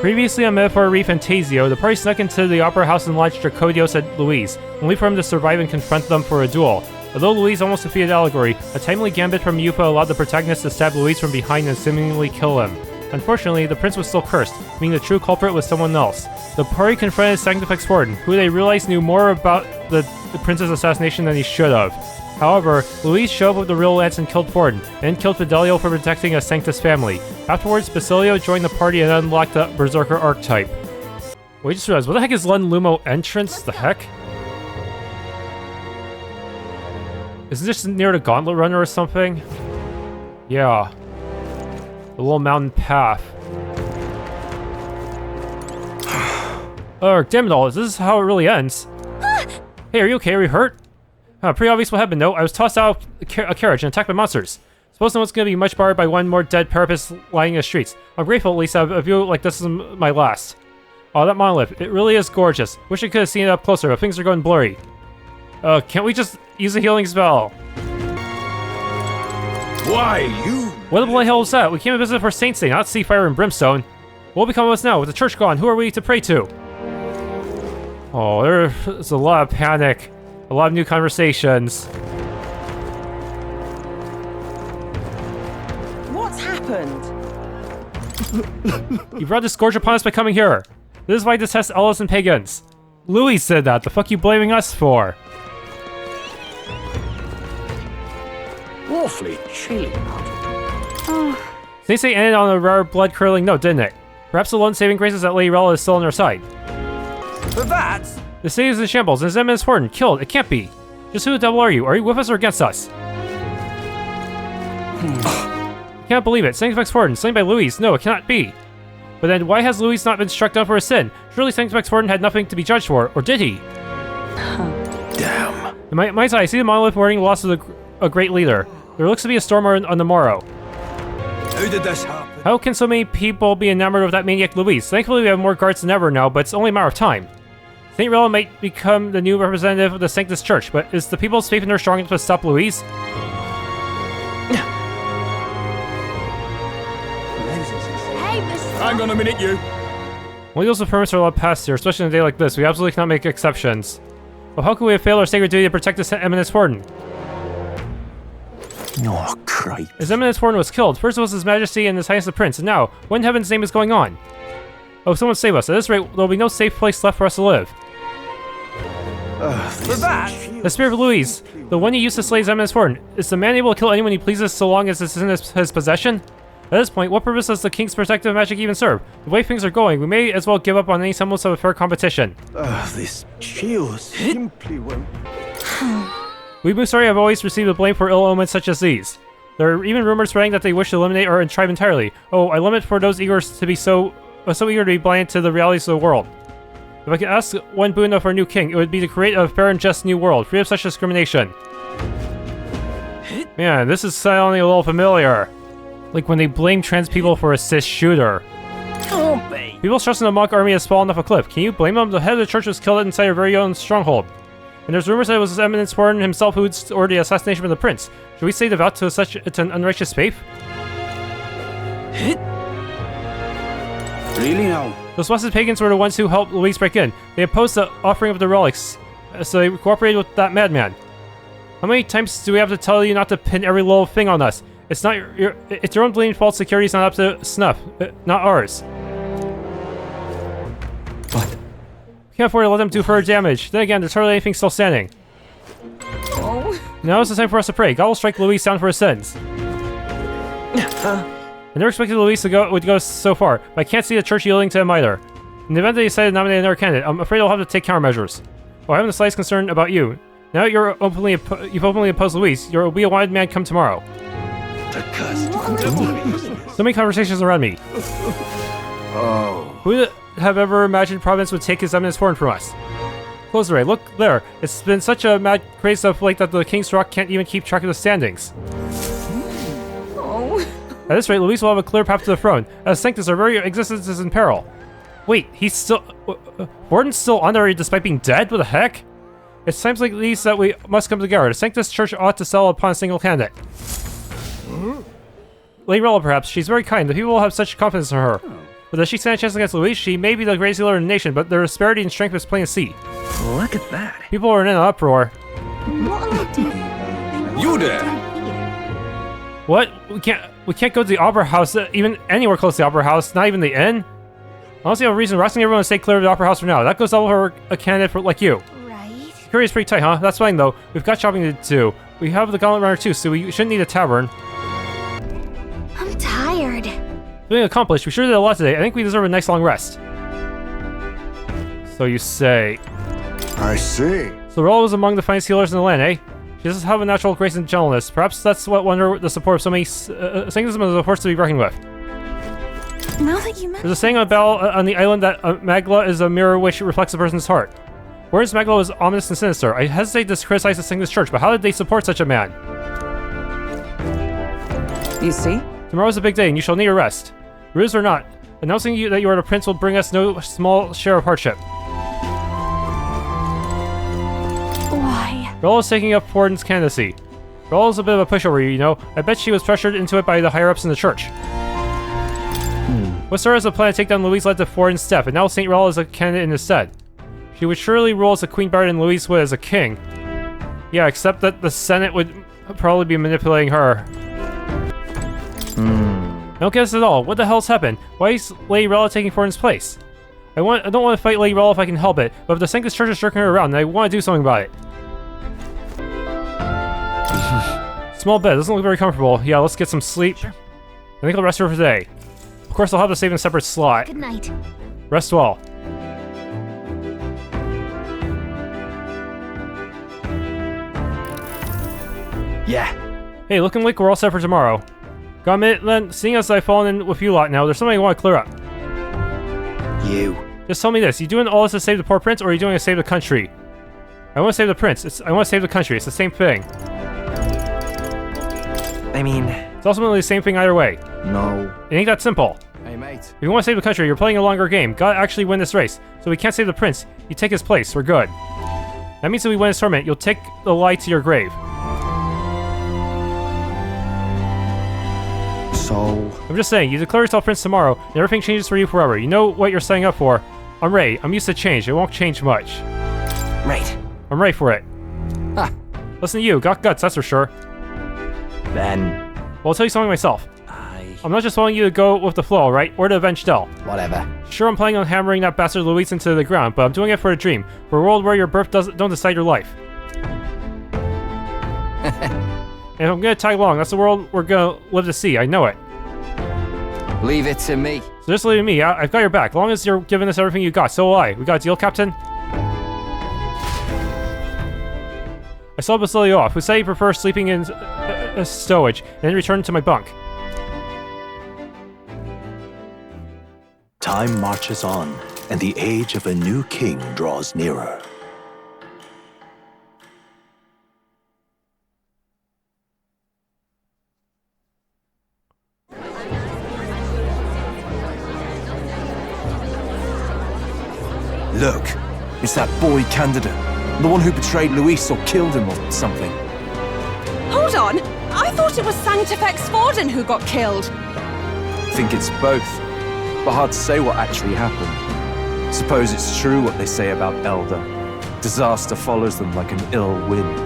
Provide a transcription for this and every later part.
Previously on Metaphor ReFantazio, the party snuck into the opera house and launched Drakodios at Louis, only for him to survive and confront them for a duel. Although Louis almost defeated Altabury, a timely gambit from Yupa allowed the protagonist to stab Louis from behind and seemingly kill him. Unfortunately, the prince was still cursed, meaning the true culprit was someone else. The party confronted Sanctifex Warden, who they realized knew more about the prince's assassination than he should have. However, Louis showed up with the real lance and killed Forden, and killed Fidelio for protecting a Sanctus family. Afterwards, Basilio joined the party and unlocked the Berserker archetype. Wait, just realized, what the heck is Lun Lumo entrance? The heck? Isn't this near the Gauntlet Runner or something? Yeah. The little mountain path. Oh, damn it all, this is how it really ends. Hey, are you okay? Are you hurt? Pretty obvious what happened, no? I was tossed out of a carriage and attacked by monsters. Suppose no one's gonna be much bothered by one more dead parapet lying in the streets. I'm grateful at least a view like this is my last. Oh, that monolith. It really is gorgeous. Wish I could have seen it up closer, but things are going blurry. Can't we just use a healing spell? Why, you... What the bloody hell was that? We came to visit for Saint's Day, not see fire and brimstone. What will become of us now? With the church gone, who are we to pray to? Oh, there's a lot of panic. A lot of new conversations. What's happened? You brought this scourge upon us by coming here. This is why I detest Eldas and pagans. Louis said that. The fuck you blaming us for? Awfully chilly. Saints Day ended on a rare blood-curdling note, didn't it? Perhaps the lone saving grace is that Lady Rella is still on our side. But that... The city is in shambles, and Zem is Horton, killed. It can't be. Just who the devil are you? Are you with us or against us? Can't believe it. Sanctifex Horton, slain by Louis. No, it cannot be. But then, why has Louis not been struck down for a sin? Surely Sanctifex Horton had nothing to be judged for, or did he? Damn. In my mind's eye, I see the monolith mourning the loss of a great leader. There looks to be a storm on the morrow. How did this happen? How can so many people be enamored of that maniac Louis? Thankfully, we have more guards than ever now, but it's only a matter of time. Saint Rella might become the new representative of the Sanctus Church, but is the people's faith in her strong enough to stop Louis? Hang on a minute, you. Only those with permits are allowed past here, especially on a day like this. We absolutely cannot make exceptions. But how could we have failed our sacred duty to protect this Eminence Warden? Oh, crap. His Eminence Warden was killed. First was His Majesty and His Highness the Prince, and now, what in heaven's name is going on? Oh, someone save us. At this rate, there will be no safe place left for us to live. For that... The spirit of Louis, the one he used to slay His Eminence Warden, is the man able to kill anyone he pleases so long as it's in his possession? At this point, what purpose does the King's protective magic even serve? The way things are going, we may as well give up on any semblance of a fair competition. This chill simply won't... We Musari have always received the blame for ill omens such as these. There are even rumors spreading that they wish to eliminate our tribe entirely. Oh, I lament for those eager to be so eager to be blind to the realities of the world. If I could ask one boon of our new king, it would be to create a fair and just new world, free of such discrimination. Man, this is sounding a little familiar. Like when they blame trans people for a cis shooter. Can't be. People's trust in the monk army has fallen off a cliff. Can you blame them? The head of the church was killed inside our very own stronghold. And there's rumors that it was His Eminence Warden himself who ordered the assassination of the prince. Should we stay devout to such an unrighteous faith? Really now? Those blessed pagans were the ones who helped Louis break in. They opposed the offering of the relics, so they cooperated with that madman. How many times do we have to tell you not to pin every little thing on us? It's not it's your own bleeding fault. Security's not up to snuff, not ours. What? Can't afford to let them do further damage. Then again, there's hardly anything still standing. Oh. Now is the time for us to pray. God will strike Louis down for his sins. I never expected Louis would go so far, but I can't see the church yielding to him either. In the event that he decided to nominate another candidate, I'm afraid I'll have to take countermeasures. Oh, I have the slightest concern about you. Now that you've openly opposed Louis, you'll be a wanted man come tomorrow. So many conversations around me. Oh. Who would have ever imagined Providence would take His Eminence Warden from us? Close the ray. Look there. It's been such a mad craze of late that the King's Rock can't even keep track of the standings. Oh. At this rate, Louis will have a clear path to the throne. As Sanctus, our very existence is in peril. Wait, he's still... Warden's still honorary despite being dead? What the heck? It's times like these that we must come together. The Sanctus Church ought to settle upon a single candidate. Lady Rella, perhaps. She's very kind. The people will have such confidence in her. But does she stand a chance against Louis? She may be the greatest healer in the nation, but their disparity in strength is plain to see. Look at that. People are in an uproar. What'll I do? You there? What? We can't go to the opera house, even anywhere close to the opera house, not even the inn? I don't see a reason asking everyone to stay clear of the opera house for now. That goes all for a candidate for, like you. Right. Security's pretty tight, huh? That's fine, though. We've got shopping to do. We have the Gauntlet Runner, too, so we shouldn't need a tavern. I'm tired. Feeling accomplished. We sure did a lot today. I think we deserve a nice long rest. So you say. I see. So Rella was among the finest healers in the land, eh? She does have a natural grace and gentleness. Perhaps that's what won her the support of so many Sanctism is a force to be reckoned with. Now that you mention, There's a saying on the island that Magla is a mirror which reflects a person's heart. Whereas Magla is ominous and sinister, I hesitate to criticize the Sanctus Church, but how did they support such a man? You see? Tomorrow's a big day, and you shall need a rest. Ruse or not, announcing that you are the prince will bring us no small share of hardship. why? Rella's taking up Fortin's candidacy. Rella's a bit of a pushover, you know. I bet she was pressured into it by the higher-ups in the church. What started as a plan to take down Louis led to Fortin's step, and now Saint Rella is a candidate in his stead. She would surely rule as a queen bard and Louis would as a king. Yeah, except that the Senate would probably be manipulating her. I don't get this at all. What the hell's happened? Why is Lady Rella taking Fortin's place? I don't want to fight Lady Rella if I can help it, but if the Sanctus Church is jerking her around, then I want to do something about it. Small bed, doesn't look very comfortable. Yeah, let's get some sleep. Sure. I think I'll rest her for today. Of course, I'll have to save in a separate slot. Good night. Rest well. Yeah. Hey, looking like we're all set for tomorrow. Got a minute then? Seeing as I've fallen in with you lot now, there's something I want to clear up. You. Just tell me this, you doing all this to save the poor prince, or are you doing it to save the country? I want to save the prince. I want to save the country. It's the same thing. I mean, It's ultimately the same thing either way. no. It ain't that simple. Hey, mate. If you want to save the country, you're playing a longer game. Gotta actually win this race. So we can't save the prince. You take his place. We're good. That means that we win this tournament, you'll take the lie to your grave. So, I'm just saying, you declare yourself prince tomorrow, and everything changes for you forever. You know what you're signing up for. I'm ready. I'm used to change. It won't change much. right. I'm ready for it. Ha. Listen to you. Got guts, that's for sure. Then, Well, I'll tell you something myself. I'm not just wanting you to go with the flow, right? Or to avenge Del. whatever. Sure, I'm planning on hammering that bastard Louis into the ground, but I'm doing it for a dream. For a world where your birth don't decide your life. And if I'm gonna tag along, that's the world we're gonna live to see. I know it. Leave it to me. So just leave it to me. I've got your back. As long as you're giving us everything you got, so will I. We got a deal, Captain? I saw Basilio off, who said he prefers sleeping in a stowage, and then returned to my bunk. Time marches on, and the age of a new king draws nearer. Look, it's that boy candidate. The one who betrayed Luis or killed him or something. Hold on! I thought it was Sanctifex Vorden who got killed. Think it's both, but hard to say what actually happened. Suppose it's true what they say about Elda. Disaster follows them like an ill wind.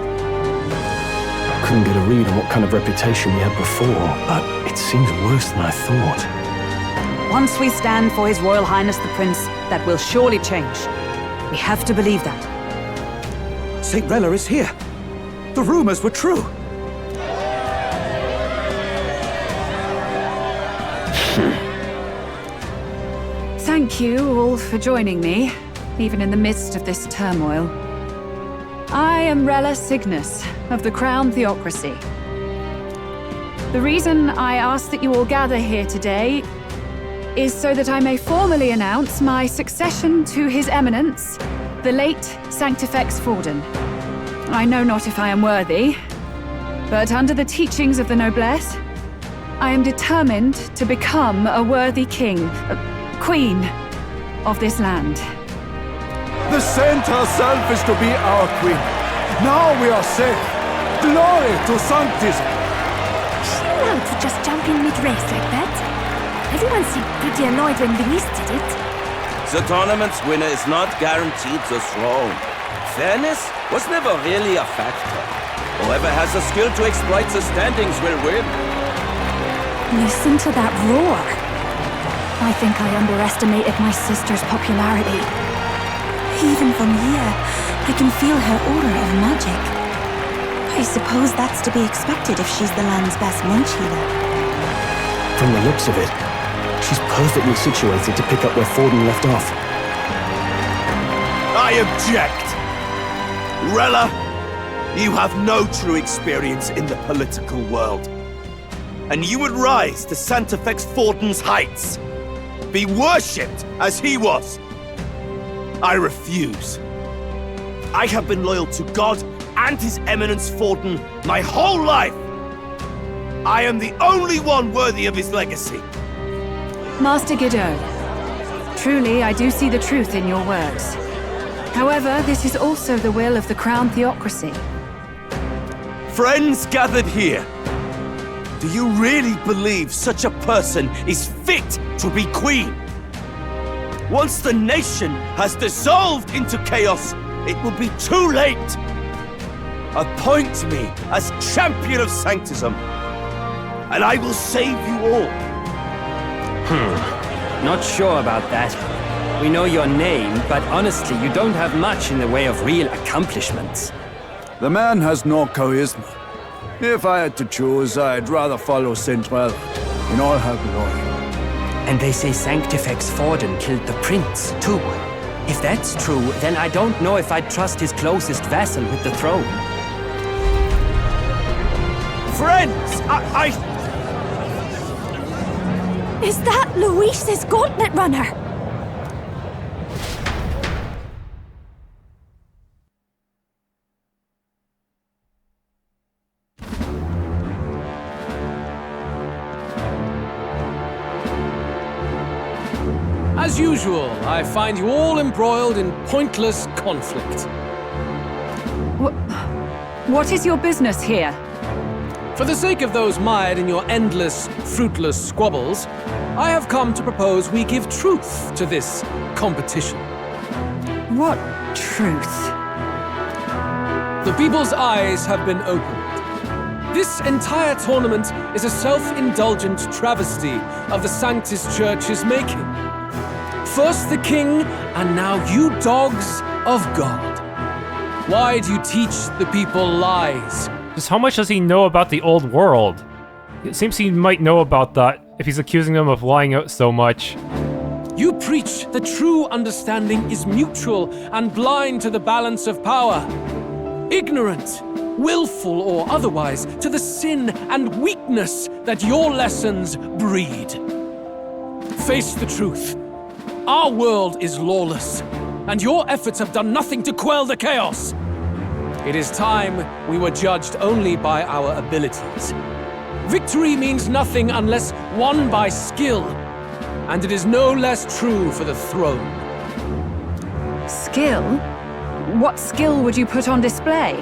Couldn't get a read on what kind of reputation he had before, but it seems worse than I thought. Once we stand for His Royal Highness the Prince, that will surely change. We have to believe that. St. Rella is here. The rumors were true. Thank you all for joining me, even in the midst of this turmoil. I am Rella Cygnus of the Crown Theocracy. The reason I ask that you all gather here today is so that I may formally announce my succession to His Eminence, the late Sanctifex Vorden. I know not if I am worthy, but under the teachings of the noblesse, I am determined to become a worthy king, queen of this land. The saint herself is to be our queen. Now we are safe. Glory to Sanctism. Is she allowed to just jump in mid-race like that? Everyone seemed pretty annoyed when Louis did it. The tournament's winner is not guaranteed the throne. Fairness was never really a factor. Whoever has the skill to exploit the standings will win. Listen to that roar. I think I underestimated my sister's popularity. Even from here, I can feel her aura of magic. I suppose that's to be expected if she's the land's best monch healer. From the looks of it, she's perfectly situated to pick up where Forden left off. I object! Rella, you have no true experience in the political world. And you would rise to Santefex Forden's heights. Be worshipped as he was. I refuse. I have been loyal to God and His Eminence Forden my whole life. I am the only one worthy of his legacy. Master Godot, truly I do see the truth in your words. However, this is also the will of the Crown Theocracy. Friends gathered here, do you really believe such a person is fit to be queen? Once the nation has dissolved into chaos, it will be too late. Appoint me as champion of sanctism, and I will save you all. Not sure about that. We know your name, but honestly, you don't have much in the way of real accomplishments. The man has no charisma. If I had to choose, I'd rather follow Saint Rella in all her glory. And they say Sanctifex Forden killed the prince, too. If that's true, then I don't know if I'd trust his closest vassal with the throne. Friends, Is that Louis's gauntlet runner? As usual, I find you all embroiled in pointless conflict. What is your business here? For the sake of those mired in your endless, fruitless squabbles, I have come to propose we give truth to this competition. What truth? The people's eyes have been opened. This entire tournament is a self-indulgent travesty of the Sanctus Church's making. First the king, and now you dogs of God. Why do you teach the people lies? Just how much does he know about the old world? It seems he might know about that if he's accusing them of lying out so much. You preach that true understanding is mutual and blind to the balance of power. Ignorant, willful or otherwise, to the sin and weakness that your lessons breed. Face the truth. Our world is lawless, and your efforts have done nothing to quell the chaos. It is time we were judged only by our abilities. Victory means nothing unless won by skill, and it is no less true for the throne. Skill? What skill would you put on display?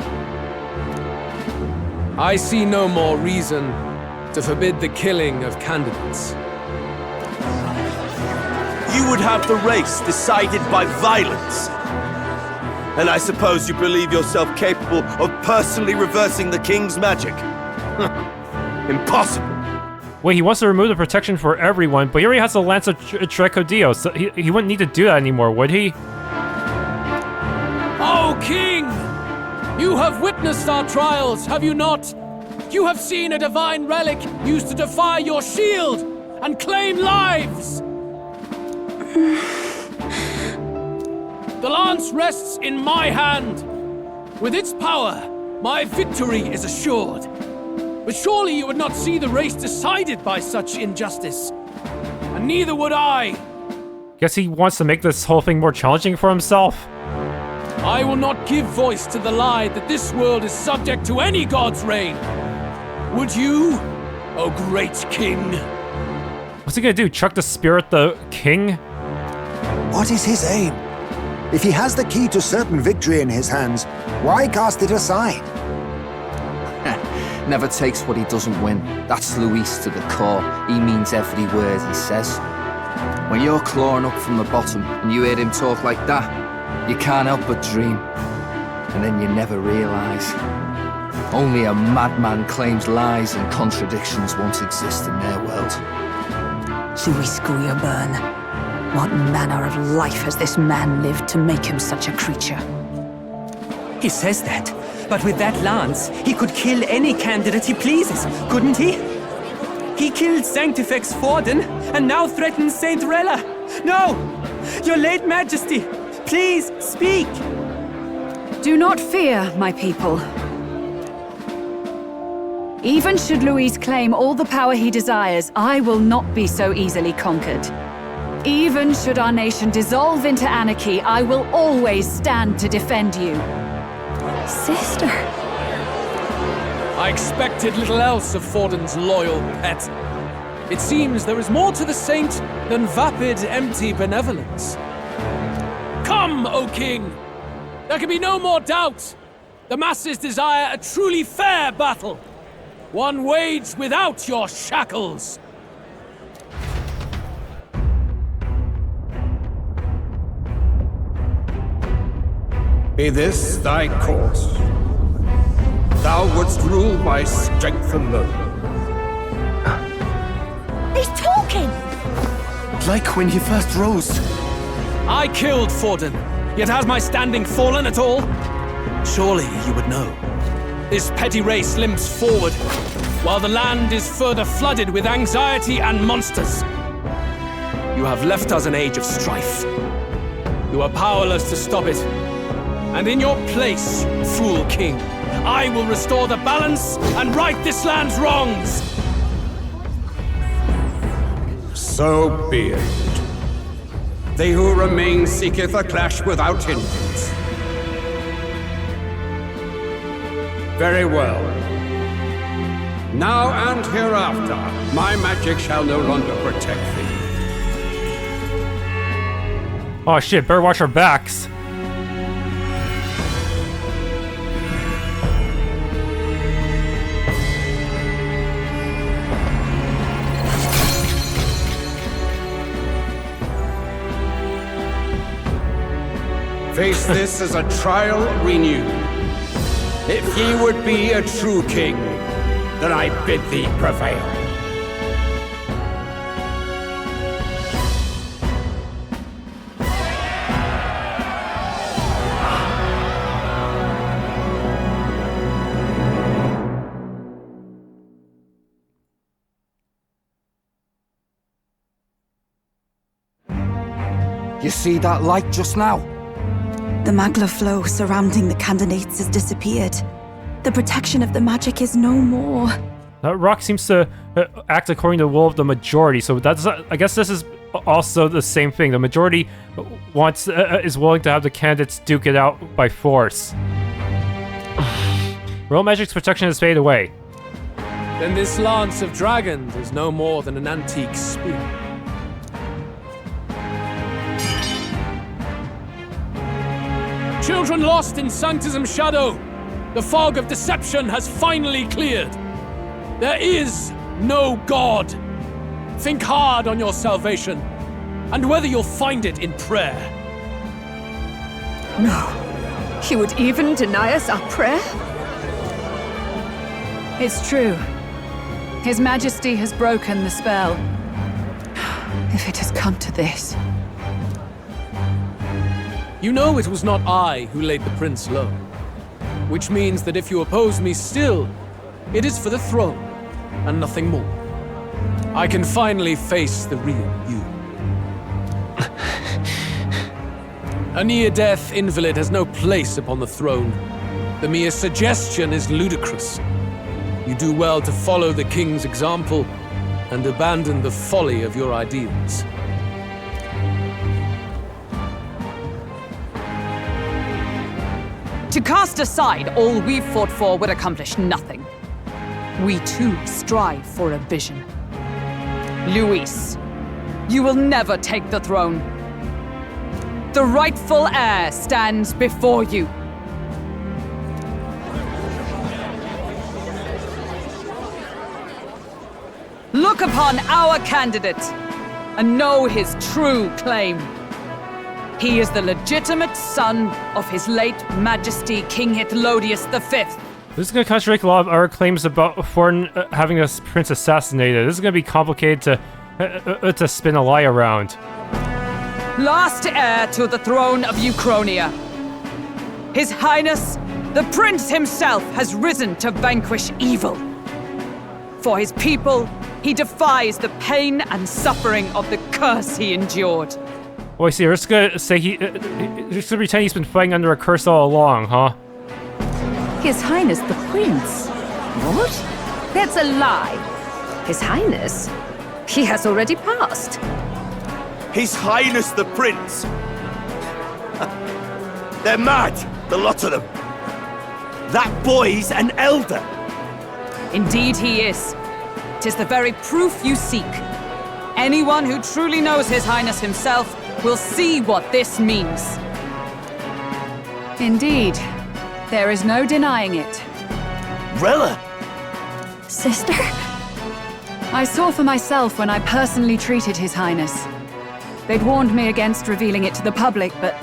I see no more reason to forbid the killing of candidates. You would have the race decided by violence. And I suppose you believe yourself capable of personally reversing the king's magic? Impossible. Wait, he wants to remove the protection for everyone, but he already has the Lance of Drakodios, so he wouldn't need to do that anymore, would he? Oh, King! You have witnessed our trials, have you not? You have seen a divine relic used to defy your shield and claim lives! The lance rests in my hand. With its power, my victory is assured. But surely you would not see the race decided by such injustice. And neither would I. Guess he wants to make this whole thing more challenging for himself. I will not give voice to the lie that this world is subject to any god's reign. Would you, O great king? What's he gonna do, chuck the spear at the king? What is his aim? If he has the key to certain victory in his hands, why cast it aside? Never takes what he doesn't win. That's Louis to the core. He means every word he says. When you're clawing up from the bottom and you hear him talk like that, you can't help but dream. And then you never realise. Only a madman claims lies and contradictions won't exist in their world. Louis Guiabern. What manner of life has this man lived to make him such a creature? He says that, but with that lance, he could kill any candidate he pleases, couldn't he? He killed Sanctifex Forden, and now threatens Saint Rella. No! Your late majesty, please speak! Do not fear, my people. Even should Louis claim all the power he desires, I will not be so easily conquered. Even should our nation dissolve into anarchy, I will always stand to defend you. Sister. I expected little else of Forden's loyal pet. It seems there is more to the saint than vapid, empty benevolence. Come, O king! There can be no more doubt. The masses desire a truly fair battle. One waged without your shackles. Be this thy course. Thou wouldst rule by strength alone. He's talking! Like when he first rose. I killed Forden, yet has my standing fallen at all? Surely you would know. This petty race limps forward, while the land is further flooded with anxiety and monsters. You have left us an age of strife. You are powerless to stop it. And in your place, fool king, I will restore the balance and right this land's wrongs! So be it. They who remain seeketh a clash without hindrance. Very well. Now and hereafter, my magic shall no longer protect thee. Oh shit, better watch our backs. Face this as a trial renewed. If ye would be a true king, then I bid thee prevail. You see that light just now? The magla flow surrounding the candidates has disappeared. The protection of the magic is no more. That rock seems to act according to the will of the majority, so that's I guess this is also the same thing. The majority wants is willing to have the candidates duke it out by force. Real magic's protection has faded away. Then this lance of dragons is no more than an antique spear. Children lost in Sanctism's shadow, the fog of deception has finally cleared. There is no God. Think hard on your salvation, and whether you'll find it in prayer. No. He would even deny us our prayer? It's true. His Majesty has broken the spell. If it has come to this. You know it was not I who laid the prince low. Which means that if you oppose me still, it is for the throne, and nothing more. I can finally face the real you. A near-death invalid has no place upon the throne. The mere suggestion is ludicrous. You do well to follow the king's example and abandon the folly of your ideals. To cast aside all we've fought for would accomplish nothing. We too strive for a vision. Louis, you will never take the throne. The rightful heir stands before you. upon our candidate and know his true claim. He is the legitimate son of his late Majesty King Hythlodaeus V. This is going to contradict a lot of our claims about Forden having a prince assassinated. This is going to be complicated to spin a lie around. Last heir to the throne of Euchronia. His Highness, the Prince himself, has risen to vanquish evil. For his people, he defies the pain and suffering of the curse he endured. Oh, I see. You're just gonna say just gonna pretend he's been fighting under a curse all along, huh? His Highness the Prince? What? That's a lie. His Highness? He has already passed. His Highness the Prince! They're mad, the lot of them. That boy's an Elda. Indeed he is. 'Tis the very proof you seek. Anyone who truly knows His Highness himself will see what this means. Indeed. There is no denying it. Rella! Sister? I saw for myself when I personally treated His Highness. They'd warned me against revealing it to the public, but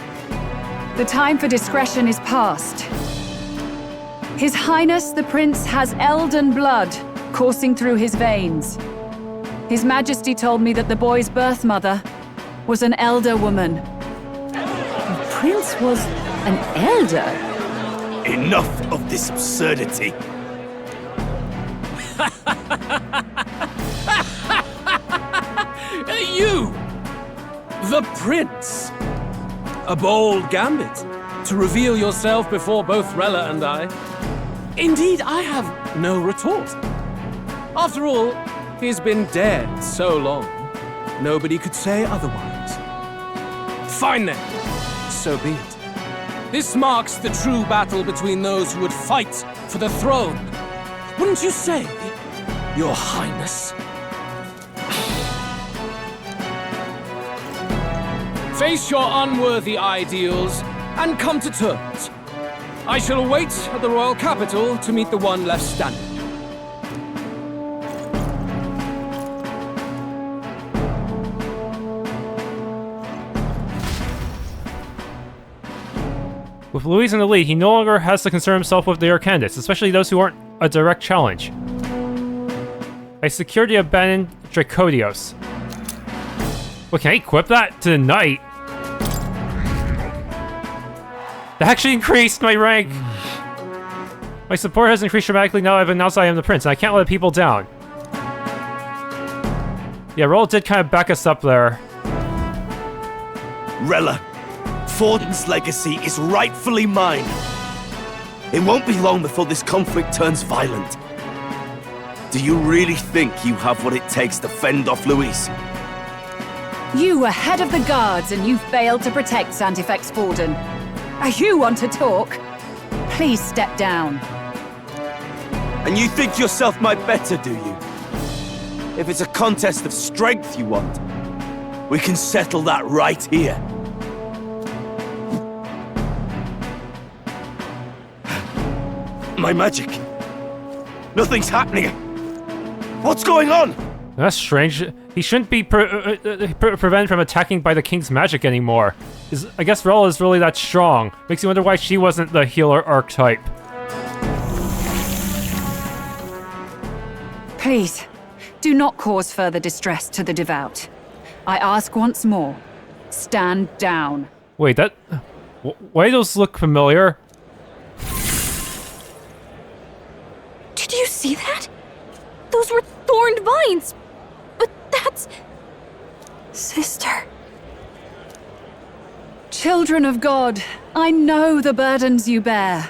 the time for discretion is past. His Highness the Prince has Eldan blood coursing through his veins. His Majesty told me that the boy's birth mother was an Elder woman. The Prince was an Elder? Enough of this absurdity. You! The Prince! A bold gambit to reveal yourself before both Rella and I. Indeed, I have no retort. After all, he's been dead so long, nobody could say otherwise. Fine then, so be it. This marks the true battle between those who would fight for the throne. Wouldn't you say, Your Highness? Face your unworthy ideals and come to terms. I shall await at the royal capital to meet the one left standing. With Louis in the lead, he no longer has to concern himself with their candidates, especially those who aren't a direct challenge. I secured the abandoned Drakodios. Well, can I equip that to the knight? That actually increased my rank! My support has increased dramatically now I've announced I am the prince, and I can't let people down. Yeah, Roll did kind of back us up there. Rella, Forden's legacy is rightfully mine. It won't be long before this conflict turns violent. Do you really think you have what it takes to fend off Louis? You were head of the guards and you failed to protect Santifex Forden. You want to talk? Please step down. And you think yourself my better, do you? If it's a contest of strength you want, we can settle that right here. My magic. Nothing's happening. What's going on? That's strange. He shouldn't be prevented from attacking by the king's magic anymore. I guess Rella is really that strong. Makes you wonder why she wasn't the healer archetype. Please, do not cause further distress to the devout. I ask once more, stand down. Wait, that... Why do those look familiar? Did you see that? Those were thorned vines! But that's... Sister. Children of God, I know the burdens you bear.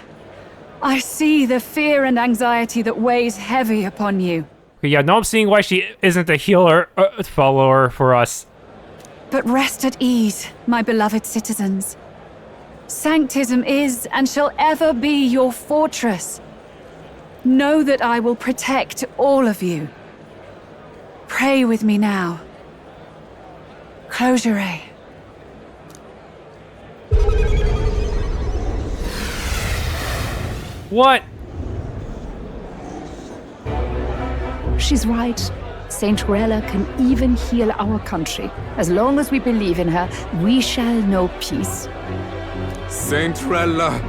I see the fear and anxiety that weighs heavy upon you. Okay, yeah, now I'm seeing why she isn't the healer follower for us. But rest at ease, my beloved citizens. Sanctism is and shall ever be your fortress. Know that I will protect all of you. Pray with me now. Close your eyes. What? She's right. Saint Rella can even heal our country. As long as we believe in her, we shall know peace. Saint Rella,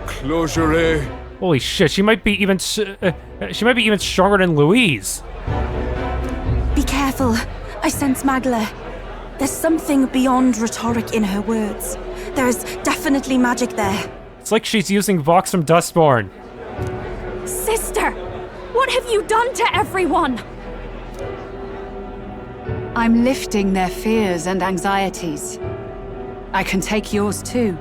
closure. Holy shit, she might be even stronger than Louise. Be careful. I sense Magla. There's something beyond rhetoric in her words. There's definitely magic there. It's like she's using Vox from Dustborn. Sister, what have you done to everyone? I'm lifting their fears and anxieties. I can take yours too.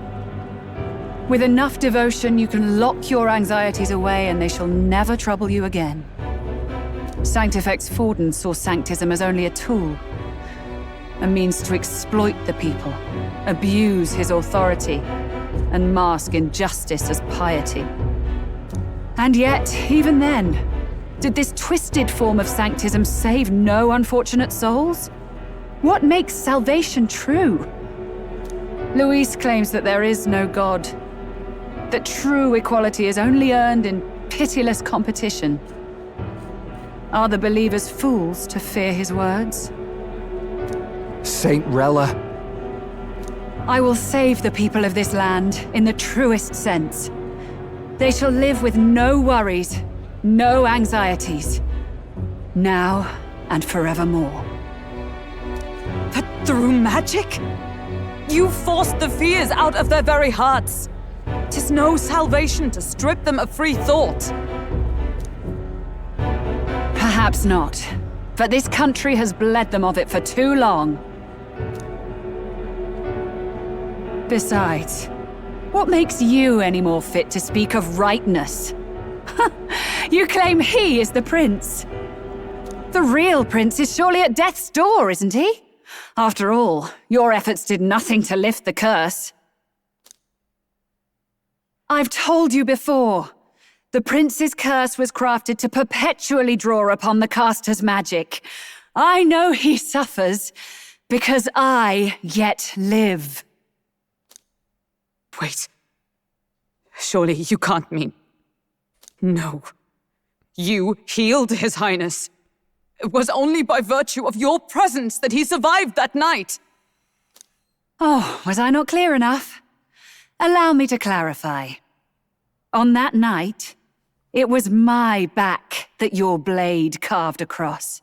With enough devotion, you can lock your anxieties away and they shall never trouble you again. Sanctifex Forden saw sanctism as only a tool, a means to exploit the people, abuse his authority, and mask injustice as piety. And yet, even then, did this twisted form of sanctism save no unfortunate souls? What makes salvation true? Louis claims that there is no God, that true equality is only earned in pitiless competition. Are the believers fools to fear his words? Saint Rella. I will save the people of this land in the truest sense. They shall live with no worries, no anxieties, now and forevermore. But through magic? You forced the fears out of their very hearts. 'Tis no salvation to strip them of free thought. Perhaps not, but this country has bled them of it for too long. Besides, what makes you any more fit to speak of rightness? You claim he is the prince. The real prince is surely at death's door, isn't he? After all, your efforts did nothing to lift the curse. I've told you before, the prince's curse was crafted to perpetually draw upon the caster's magic. I know he suffers, because I yet live. Wait. Surely you can't mean... No. You healed His Highness. It was only by virtue of your presence that he survived that night. Oh, was I not clear enough? Allow me to clarify. On that night, it was my back that your blade carved across.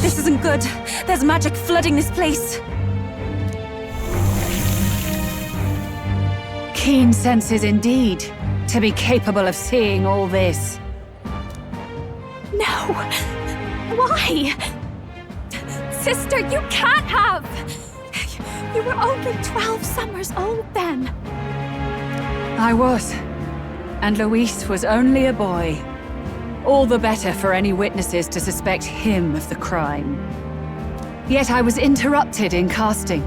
This isn't good. There's magic flooding this place. Keen senses indeed, to be capable of seeing all this. No! Why? Sister, you can't have! You were only 12 summers old then. I was. And Louis was only a boy. All the better for any witnesses to suspect him of the crime. Yet I was interrupted in casting.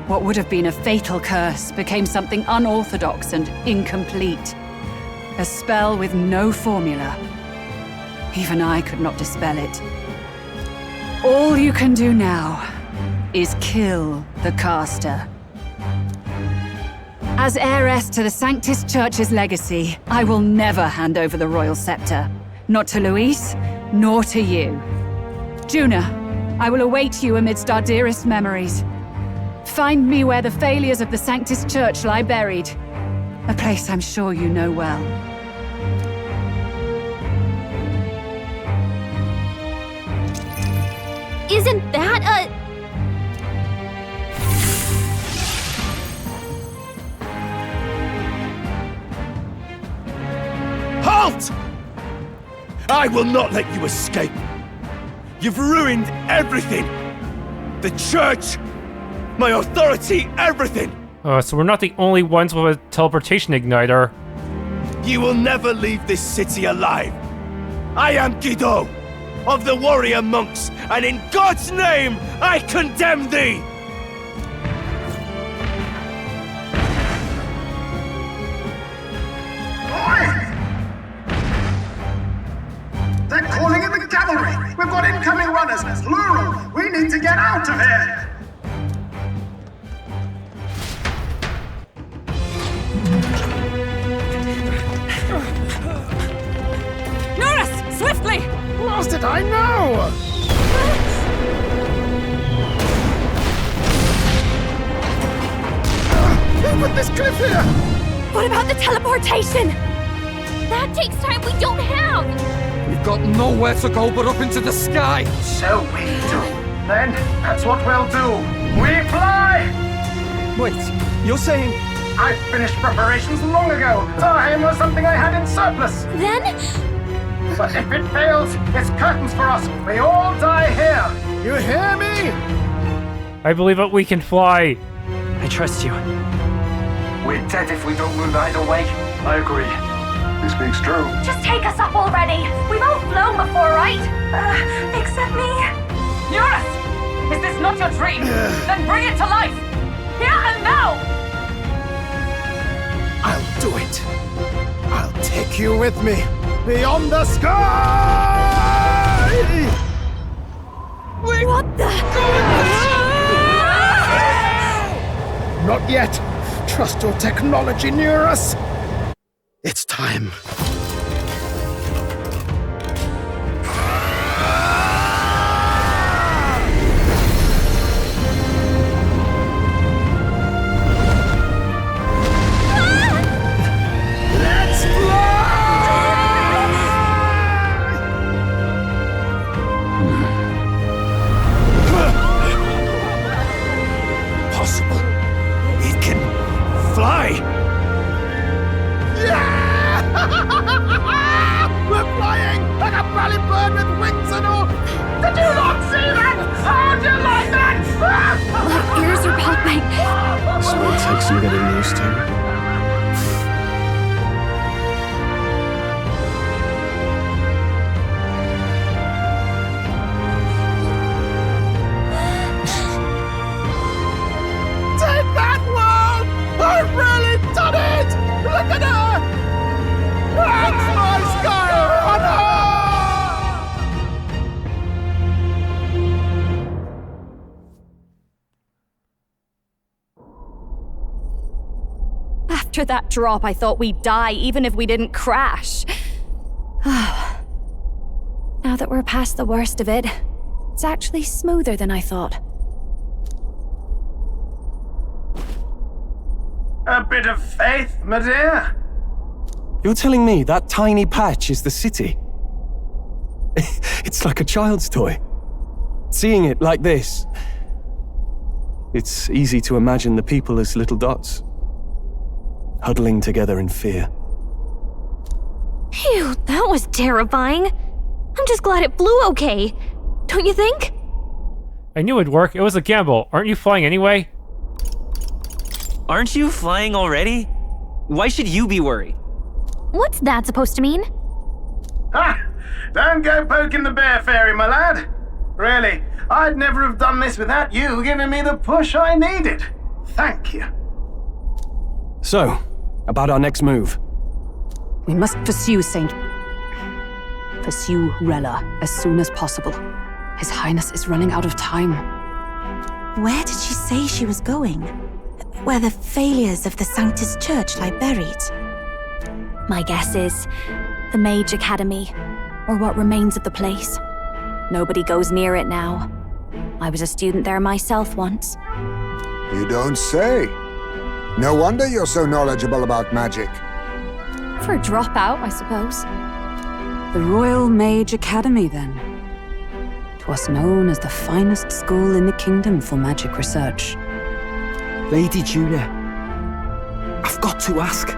What would have been a fatal curse became something unorthodox and incomplete. A spell with no formula. Even I could not dispel it. All you can do now is kill the caster. As heiress to the Sanctus Church's legacy, I will never hand over the royal scepter. Not to Louis, nor to you. Juna, I will await you amidst our dearest memories. Find me where the failures of the Sanctus Church lie buried. A place I'm sure you know well. Isn't that a... Halt! I will not let you escape. You've ruined everything. The church, my authority, everything. So we're not the only ones with a teleportation igniter. You will never leave this city alive. I am Guido, of the warrior monks, and in God's name, I condemn thee! They're calling in the cavalry! We've got incoming runners, plural! We Get out of here! Norris, swiftly! Lost it, I know! Who put this cliff here? What about the teleportation? That takes time we don't have! We've got nowhere to go but up into the sky! So we do. Then, that's what we'll do. We fly! Wait, you're saying... I finished preparations long ago. Time was something I had in surplus. Then? But if it fails, it's curtains for us. We all die here. You hear me? I believe that we can fly. I trust you. We're dead if we don't move either way. I agree. This speaks true. Just take us up already. We've all flown before, right? Except me. Eurus! Is this not your dream? Then bring it to life! Here and now! I'll do it. I'll take you with me. Beyond the sky! What the? Not yet. Trust your technology near us. It's time. Let's fly! Possible. It can fly! Yeah! We're flying like a bally bird with wings and all! Did you not see that? How'd you like that? My ears are popping. This might take some getting used to. Take that, world! I've really done it! Look at her! That's my Skyrunner! After that drop, I thought we'd die even if we didn't crash. Now that we're past the worst of it, it's actually smoother than I thought. A bit of faith, my dear. You're telling me that tiny patch is the city? It's like a child's toy. Seeing it like this, it's easy to imagine the people as little dots, huddling together in fear. Phew, that was terrifying. I'm just glad it flew okay. Don't you think? I knew it'd work. It was a gamble. Aren't you flying anyway? Aren't you flying already? Why should you be worried? What's that supposed to mean? Ah! Don't go poking the bear fairy, my lad. Really, I'd never have done this without you giving me the push I needed. Thank you. So, about our next move. We must pursue Rella as soon as possible. His Highness is running out of time. Where did she say she was going? Where the failures of the Sanctus Church lie buried? My guess is the Mage Academy, or what remains of the place. Nobody goes near it now. I was a student there myself once. You don't say. No wonder you're so knowledgeable about magic. For a dropout, I suppose. The Royal Mage Academy, then. 'Twas known as the finest school in the kingdom for magic research. Lady Julia, I've got to ask.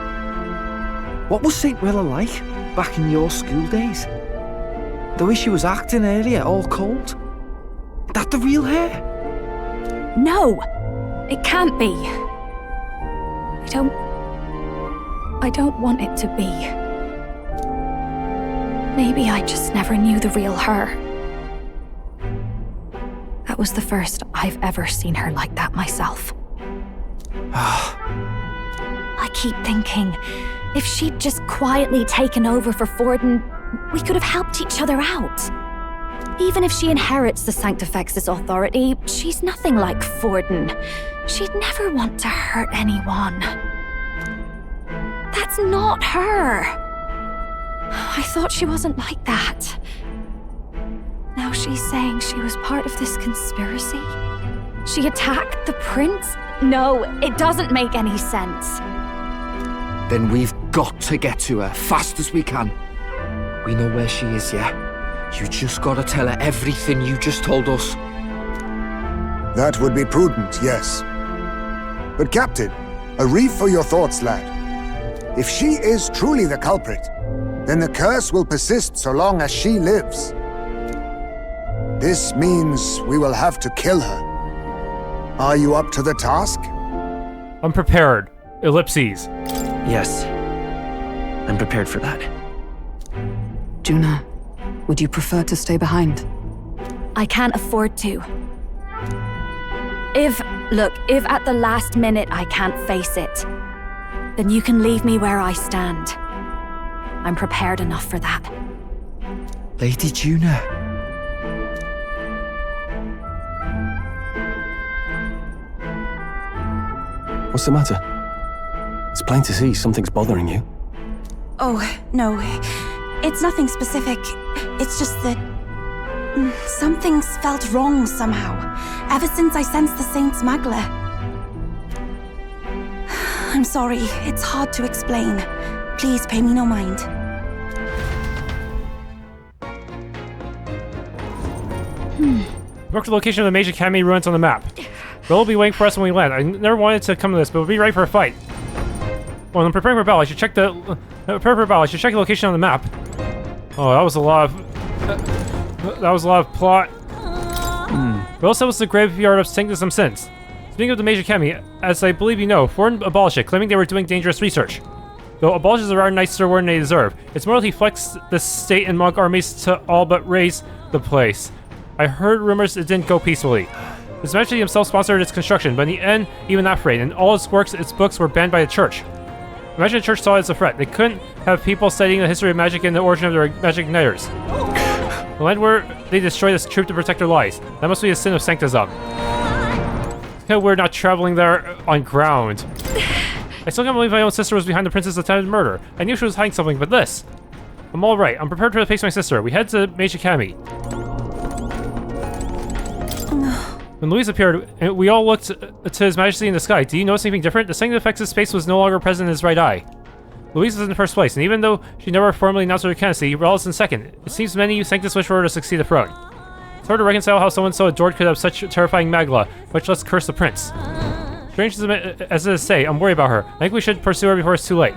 What was St. Rella like back in your school days? The way she was acting earlier, all cold? That the real hair? No! It can't be. I don't want it to be. Maybe I just never knew the real her. That was the first I've ever seen her like that myself. I keep thinking, if she'd just quietly taken over for Forden, we could have helped each other out. Even if she inherits the Sanctifex's authority, she's nothing like Forden. She'd never want to hurt anyone. That's not her. I thought she wasn't like that. Now she's saying she was part of this conspiracy? She attacked the prince? No, it doesn't make any sense. Then we've got to get to her fast as we can. We know where she is, yeah? You just gotta tell her everything you just told us. That would be prudent, yes. But Captain, a reef for your thoughts, lad. If she is truly the culprit, then the curse will persist so long as she lives. This means we will have to kill her. Are you up to the task? I'm prepared. Ellipses. Yes. I'm prepared for that. Juna, would you prefer to stay behind? I can't afford to. If at the last minute I can't face it, then you can leave me where I stand. I'm prepared enough for that. Lady Juna. What's the matter? It's plain to see something's bothering you. Oh, no. It's nothing specific. It's just that... something's felt wrong somehow, ever since I sensed the Saint's Magla. I'm sorry, it's hard to explain. Please pay me no mind. Mark the location of the Mage Academy ruins on the map. Rella will be waiting for us when we land. I never wanted to come to this, but we'll be ready for a fight. Well, I'm preparing for battle. I should check the location on the map. Oh, that was a lot of plot. Rella said it was the graveyard of Sanctism Sins. Speaking of the Mage Academy, as I believe you know, Forden abolished it, claiming they were doing dangerous research. Though abolishes a rather nicer word than they deserve, its morality flexed the state and monk armies to all but raise the place. I heard rumors it didn't go peacefully. His Majesty himself sponsored its construction, but in the end, even that frayed, and all its works, its books, were banned by the church. Imagine the church saw it as a threat. They couldn't have people studying the history of magic and the origin of their magic igniters. The land where they destroy this troop to protect their lives. That must be a sin of sanctism. We're not traveling there on ground. I still can't believe my own sister was behind the prince's attempted murder. I knew she was hiding something, but this... I'm alright. I'm prepared to face my sister. We head to Mage Academy. When Louis appeared, we all looked to His Majesty in the sky. Do you notice anything different? The Sanctifex's face was no longer present in his right eye. Louise was in first place, and even though she never formally announced her candidacy, Rella is in second. It seems many Sanctus wish for her to succeed the throne. It's hard to reconcile how someone so adored could have such terrifying magla, much less curse the prince. Strange as it is to say, I'm worried about her. I think we should pursue her before it's too late.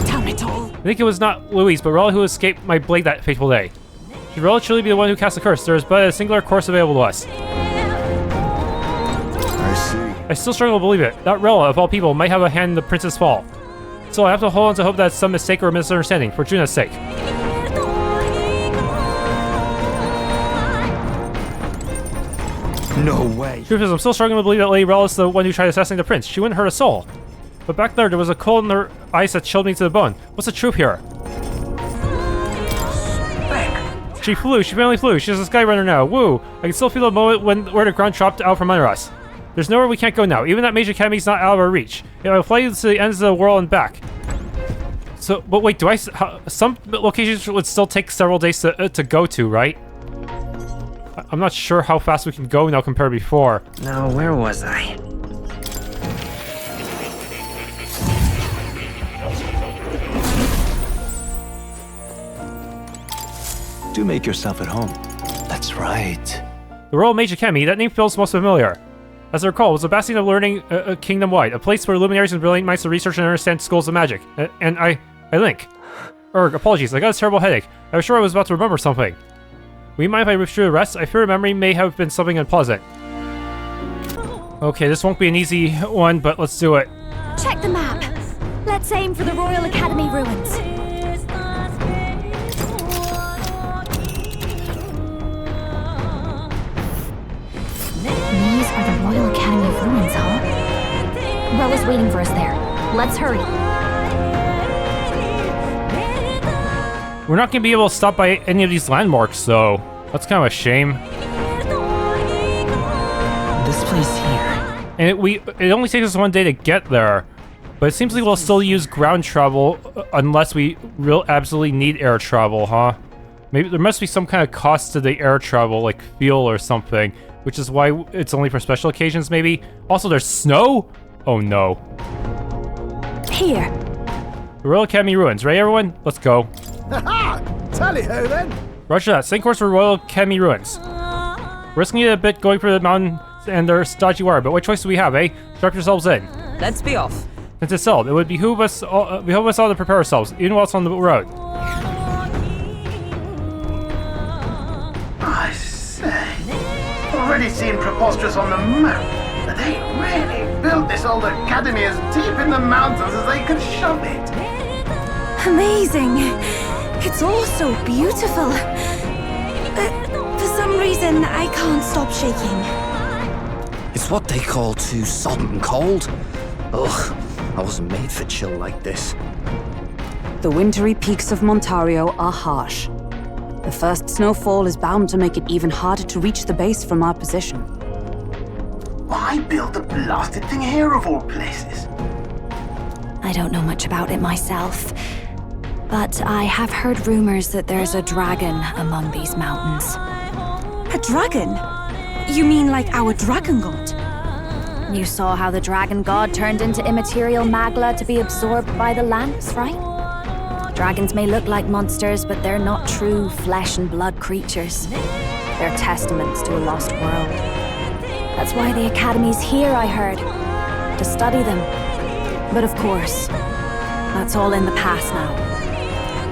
Tell me, Toll. I think it was not Louise, but Rella who escaped my blade that fateful day. Should Rella truly be the one who cast the curse, there is but a singular course available to us. I see. I still struggle to believe it. That Rella, of all people, might have a hand in the prince's fall. So I have to hold on to hope that it's some mistake or misunderstanding, for Juna's sake. No way. Truth is, I'm still struggling to believe that Lady Rella is the one who tried to assassinate the prince. She wouldn't hurt a soul. But back there was a cold in her eyes that chilled me to the bone. What's the truth here? She finally flew. She's a Skyrunner now. Woo! I can still feel the moment where the ground dropped out from under us. There's nowhere we can't go now. Even that Mage Academy's not out of our reach. It will fly you to the ends of the world and back. So, but wait, some locations would still take several days to go to, right? I'm not sure how fast we can go now compared to before. Now, where was I? Do make yourself at home. That's right. The Royal Mage Academy, that name feels most familiar. As I recall, it was a bastion of learning kingdom-wide, a place where luminaries and brilliant minds to research and understand schools of magic. And I link. Apologies, I got a terrible headache. I was sure I was about to remember something. Will you mind if I withdrew the rest? I fear memory may have been something unpleasant. Okay, this won't be an easy one, but let's do it. Check the map. Let's aim for the Royal Academy ruins. These are the Royal Academy ruins, huh? Rella's waiting for us there. Let's hurry. We're not gonna be able to stop by any of these landmarks, though. That's kind of a shame. This place here. And it only takes us one day to get there. But it seems like we'll still use ground travel unless we absolutely need air travel, huh? Maybe there must be some kind of cost to the air travel, like fuel or something, which is why it's only for special occasions, maybe? Also, there's snow? Oh no. Here. The Royal Academy ruins, right everyone? Let's go. Haha! Tally-ho then! Roger that, same course for Royal Academy ruins. Risking it a bit going for the mountain and their stodgy wire, but what choice do we have, eh? Strap yourselves in. Let's be off. Since it's settled, it would behoove us all to prepare ourselves, even while it's on the road. I say, already seemed preposterous on the map, but they really built this old academy as deep in the mountains as they could shove it. Amazing. It's all so beautiful. But for some reason, I can't stop shaking. It's what they call too sodden cold. Ugh, I wasn't made for chill like this. The wintry peaks of Montario are harsh. The first snowfall is bound to make it even harder to reach the base from our position. Why build the blasted thing here of all places? I don't know much about it myself, but I have heard rumors that there's a dragon among these mountains. A dragon? You mean like our dragon god? You saw how the dragon god turned into immaterial magla to be absorbed by the lamps, right? Dragons may look like monsters, but they're not true flesh and blood creatures. They're testaments to a lost world. That's why the Academy's here, I heard. To study them. But of course, that's all in the past now.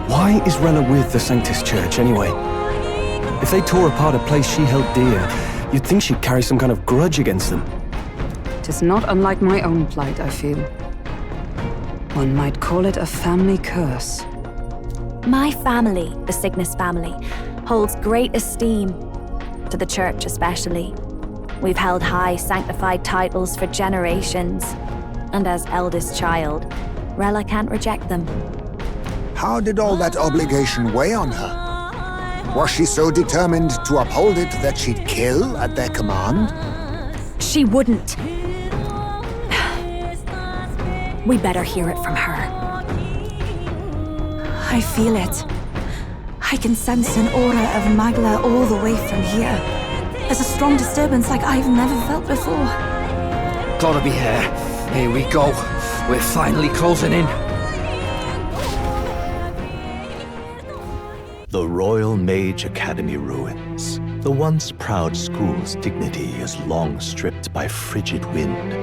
Why is Rella with the Sanctus Church, anyway? If they tore apart a place she held dear, you'd think she'd carry some kind of grudge against them. It is not unlike my own plight, I feel. One might call it a family curse. My family, the Cygnus family, holds great esteem, to the church especially. We've held high sanctified titles for generations, and as eldest child, Rella can't reject them. How did all that obligation weigh on her? Was she so determined to uphold it that she'd kill at their command? She wouldn't. We better hear it from her. I feel it. I can sense an aura of magla all the way from here. There's a strong disturbance like I've never felt before. Gotta be here. Here we go. We're finally closing in. The Royal Mage Academy ruins. The once proud school's dignity is long stripped by frigid wind,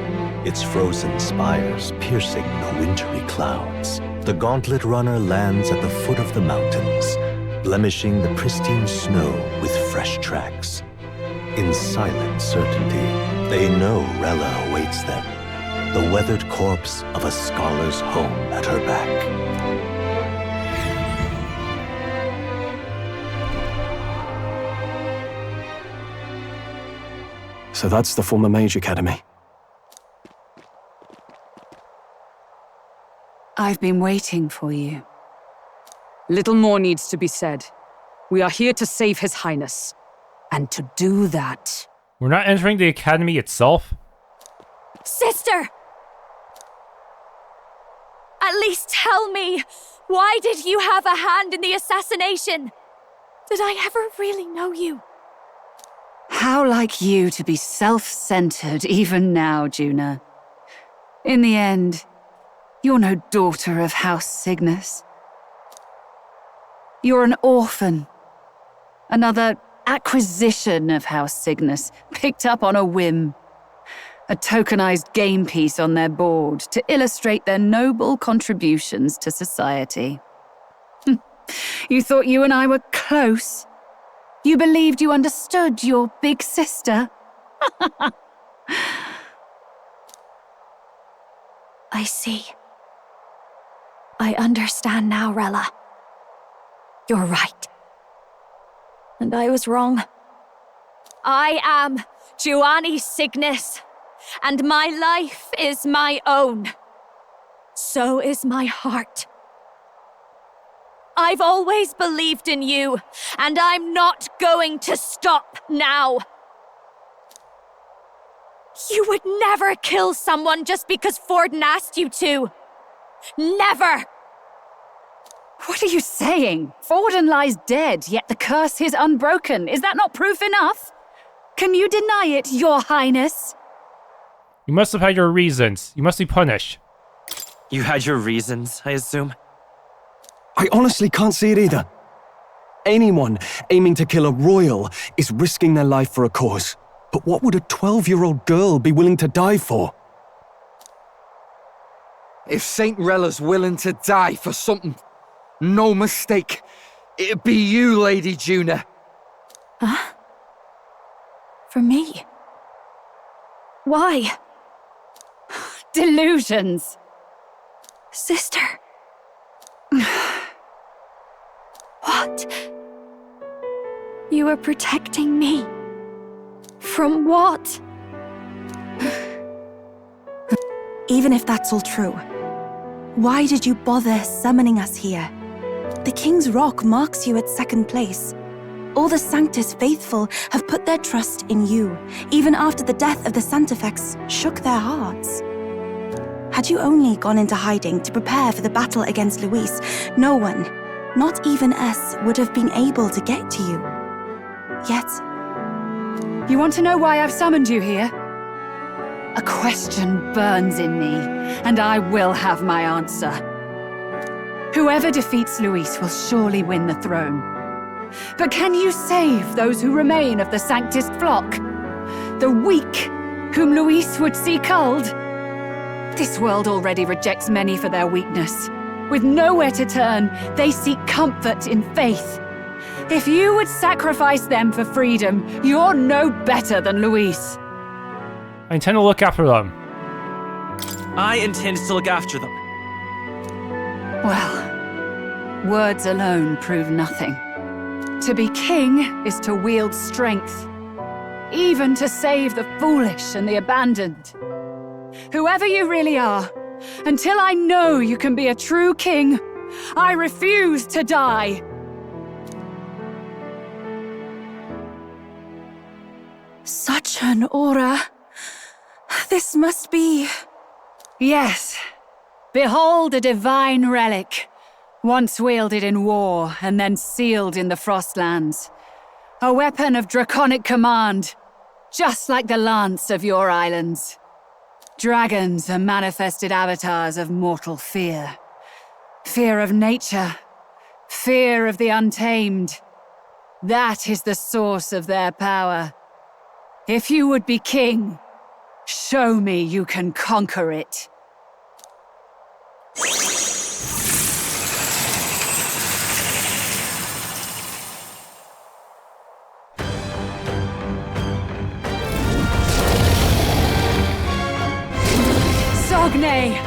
its frozen spires piercing the wintry clouds. The gauntlet runner lands at the foot of the mountains, blemishing the pristine snow with fresh tracks. In silent certainty, they know Rella awaits them, the weathered corpse of a scholar's home at her back. So that's the former Mage Academy. I've been waiting for you. Little more needs to be said. We are here to save His Highness. And to do that... We're not entering the Academy itself? Sister! At least tell me, why did you have a hand in the assassination? Did I ever really know you? How like you to be self-centered even now, Juna. In the end, you're no daughter of House Cygnus. You're an orphan. Another acquisition of House Cygnus, picked up on a whim. A tokenized game piece on their board to illustrate their noble contributions to society. You thought you and I were close? You believed you understood your big sister? I see. I understand now, Rella. You're right. And I was wrong. I am Giovanni Cygnus, and my life is my own. So is my heart. I've always believed in you, and I'm not going to stop now. You would never kill someone just because Forden asked you to. Never! What are you saying? Forden lies dead, yet the curse is unbroken. Is that not proof enough? Can you deny it, Your Highness? You must have had your reasons. You must be punished. You had your reasons, I assume? I honestly can't see it either. Anyone aiming to kill a royal is risking their life for a cause. But what would a 12-year-old girl be willing to die for? If Saint Rella's willing to die for something, no mistake, it'd be you, Lady Juna. Huh? For me? Why? Delusions. Sister. What? You are protecting me. From what? Even if that's all true, why did you bother summoning us here? The King's Rock marks you at second place. All the Sanctus faithful have put their trust in you, even after the death of the Santifex shook their hearts. Had you only gone into hiding to prepare for the battle against Luis, no one, not even us, would have been able to get to you. Yet... You want to know why I've summoned you here? A question burns in me, and I will have my answer. Whoever defeats Luis will surely win the throne. But can you save those who remain of the Sanctist flock? The weak, whom Luis would see culled? This world already rejects many for their weakness. With nowhere to turn, they seek comfort in faith. If you would sacrifice them for freedom, you're no better than Luis. I intend to look after them. I intend to look after them. Well, words alone prove nothing. To be king is to wield strength, even to save the foolish and the abandoned. Whoever you really are, until I know you can be a true king, I refuse to die. Such an aura. This must be... Yes. Behold a divine relic, once wielded in war and then sealed in the Frostlands. A weapon of draconic command, just like the lance of your islands. Dragons are manifested avatars of mortal fear. Fear of nature. Fear of the untamed. That is the source of their power. If you would be king, show me you can conquer it. Sogne,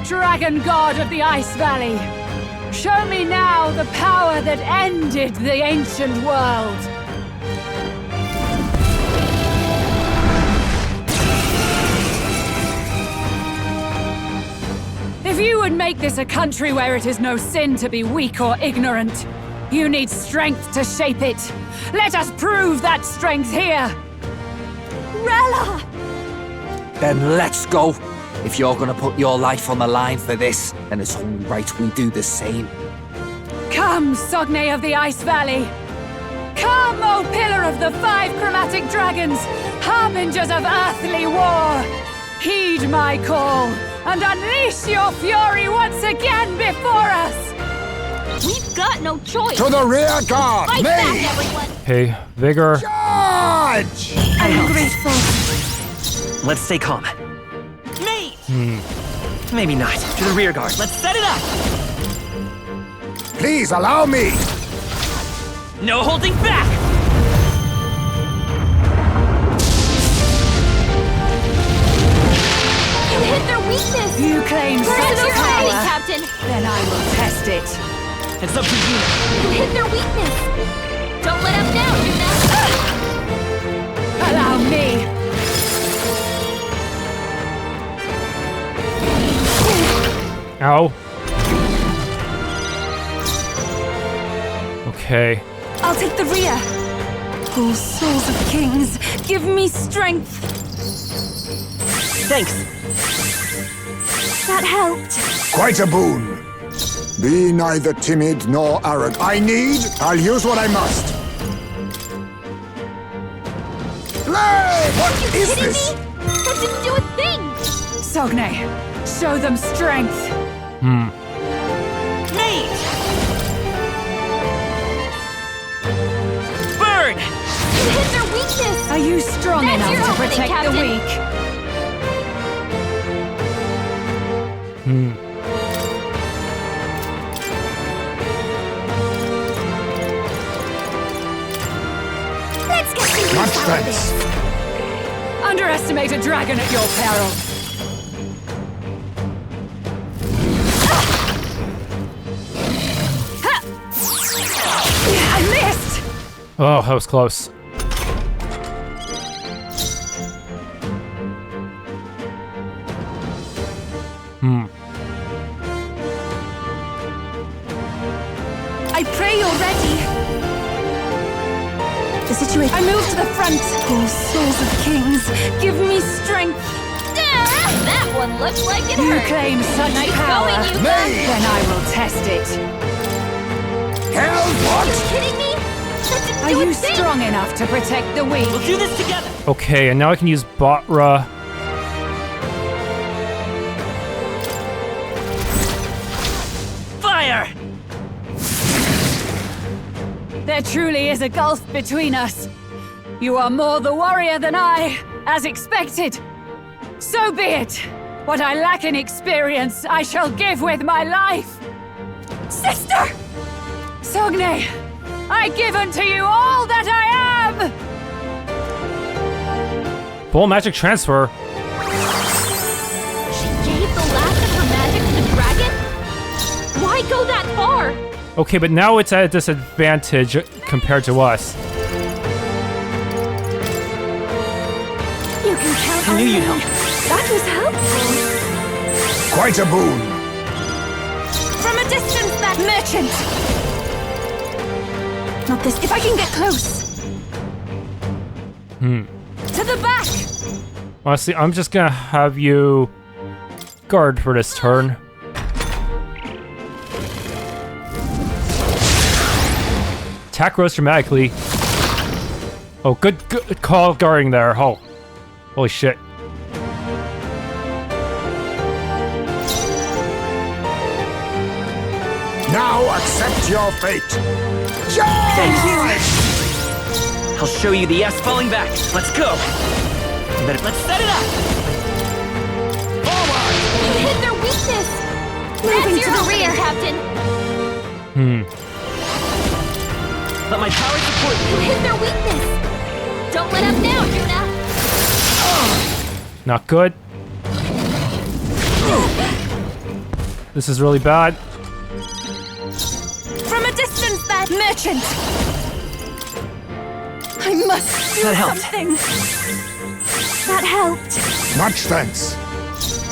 dragon god of the Ice Valley, show me now the power that ended the ancient world. If you would make this a country where it is no sin to be weak or ignorant, you need strength to shape it. Let us prove that strength here. Rella! Then let's go. If you're gonna put your life on the line for this, then it's only right we do the same. Come, Sogne of the Ice Valley. Come, O pillar of the 5 chromatic dragons, harbingers of earthly war. Heed my call, and unleash your fury once again before us! We've got no choice! To the rear guard! Fight Me! back, everyone! Hey, vigor. Charge! I'm grateful. Let's stay calm. Me! Maybe not. To the rear guard. Let's set it up! Please allow me! No holding back! You hit their weakness! You claim Where's such your power? enemy, Captain? Then I will test it. It's up to you. You hit their weakness! Don't let up now, Yuna! Allow me! Ow. Okay. I'll take the rear. Oh, souls of kings, give me strength. Thanks. That helped. Quite a boon. Be neither timid nor arrogant. I'll use what I must. Play! What is this? That didn't do a thing. Sogne, show them strength. Mate! Burn! You hit their weakness. Are you strong That's enough your to opening, protect Captain. the weak? Let's get some Much use out of thanks. this. Underestimate a dragon at your peril. I missed! Oh, that was close. I pray you're ready. The situation. I move to the front. Oh, souls of kings, give me strength. That one looks like it You hurt. claim such Nice power. going, you Nay. Then I will test it. Hell, Are what? you kidding me? That didn't Are do a you thing. strong enough to protect the weak? We'll do this together! Okay, and now I can use Batra. Fire! There truly is a gulf between us. You are more the warrior than I, as expected. So be it. What I lack in experience, I shall give with my life. Sister! Sogne, I give unto you all that I am! Full magic transfer. She gave the last of her magic to the dragon? Why go that far? Okay, but now it's at a disadvantage compared to us. You can count I on knew you'd me. help. That was helpful. Quite a boon. From a distance, that merchant. Not this. If I can get close. To the back. Honestly, I'm just gonna have you guard for this turn. Attack rose dramatically. Oh, good call guarding there. Oh, holy shit. Now accept your fate. Thank you! I'll show you the ass falling back. Let's go! Let's set it up! You hit their weakness. Moving to the rear, Captain. Let my power support You you! hit their weakness. Don't let up now, Yuna. Not good. This is really bad. From a distance, that merchant. I must do That helped. something. That helped. Much thanks.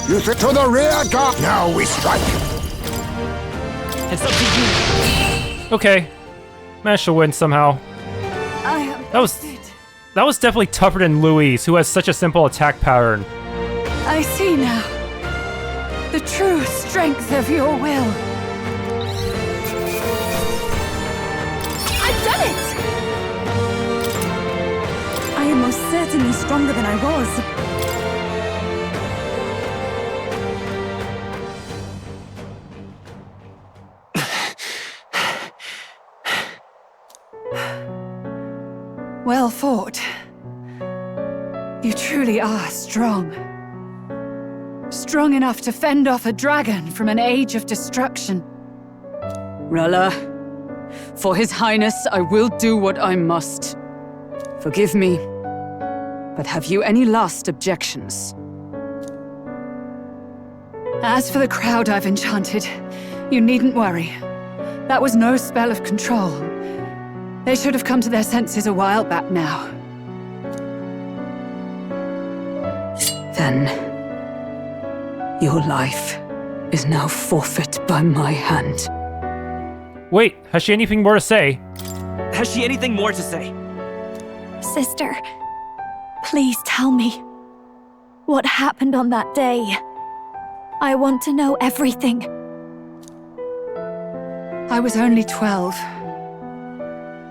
You to the rear guard. Now we strike. It's up to you! Okay, managed to win somehow. I am That was definitely tougher than Louis, who has such a simple attack pattern. I see now. The true strength of your will. I've done it. I am most certainly stronger than I was. Well fought. You truly are strong. Strong enough to fend off a dragon from an age of destruction. Rella, for His Highness, I will do what I must. Forgive me, but have you any last objections? As for the crowd I've enchanted, you needn't worry. That was no spell of control. They should have come to their senses a while back now. Then, your life is now forfeit by my hand. Wait, has she anything more to say? Has she anything more to say? Sister, please tell me. What happened on that day? I want to know everything. I was only 12.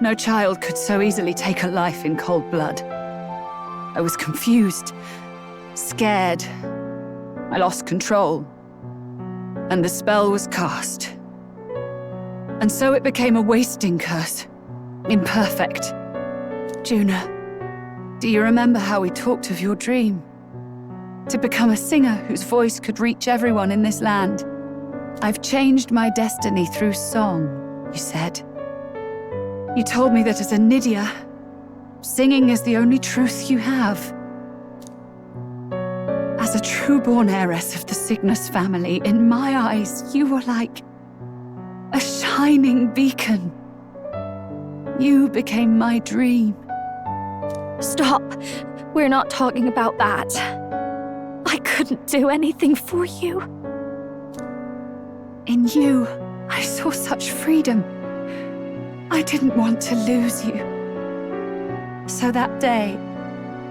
No child could so easily take a life in cold blood. I was confused, scared. I lost control. And the spell was cast. And so it became a wasting curse. Imperfect. Juna, do you remember how we talked of your dream? To become a singer whose voice could reach everyone in this land. I've changed my destiny through song, you said. You told me that as a Nydia, singing is the only truth you have. As a true-born heiress of the Cygnus family, in my eyes, you were like a shining beacon. You became my dream. Stop. We're not talking about that. I couldn't do anything for you. In you, I saw such freedom. I didn't want to lose you. So that day,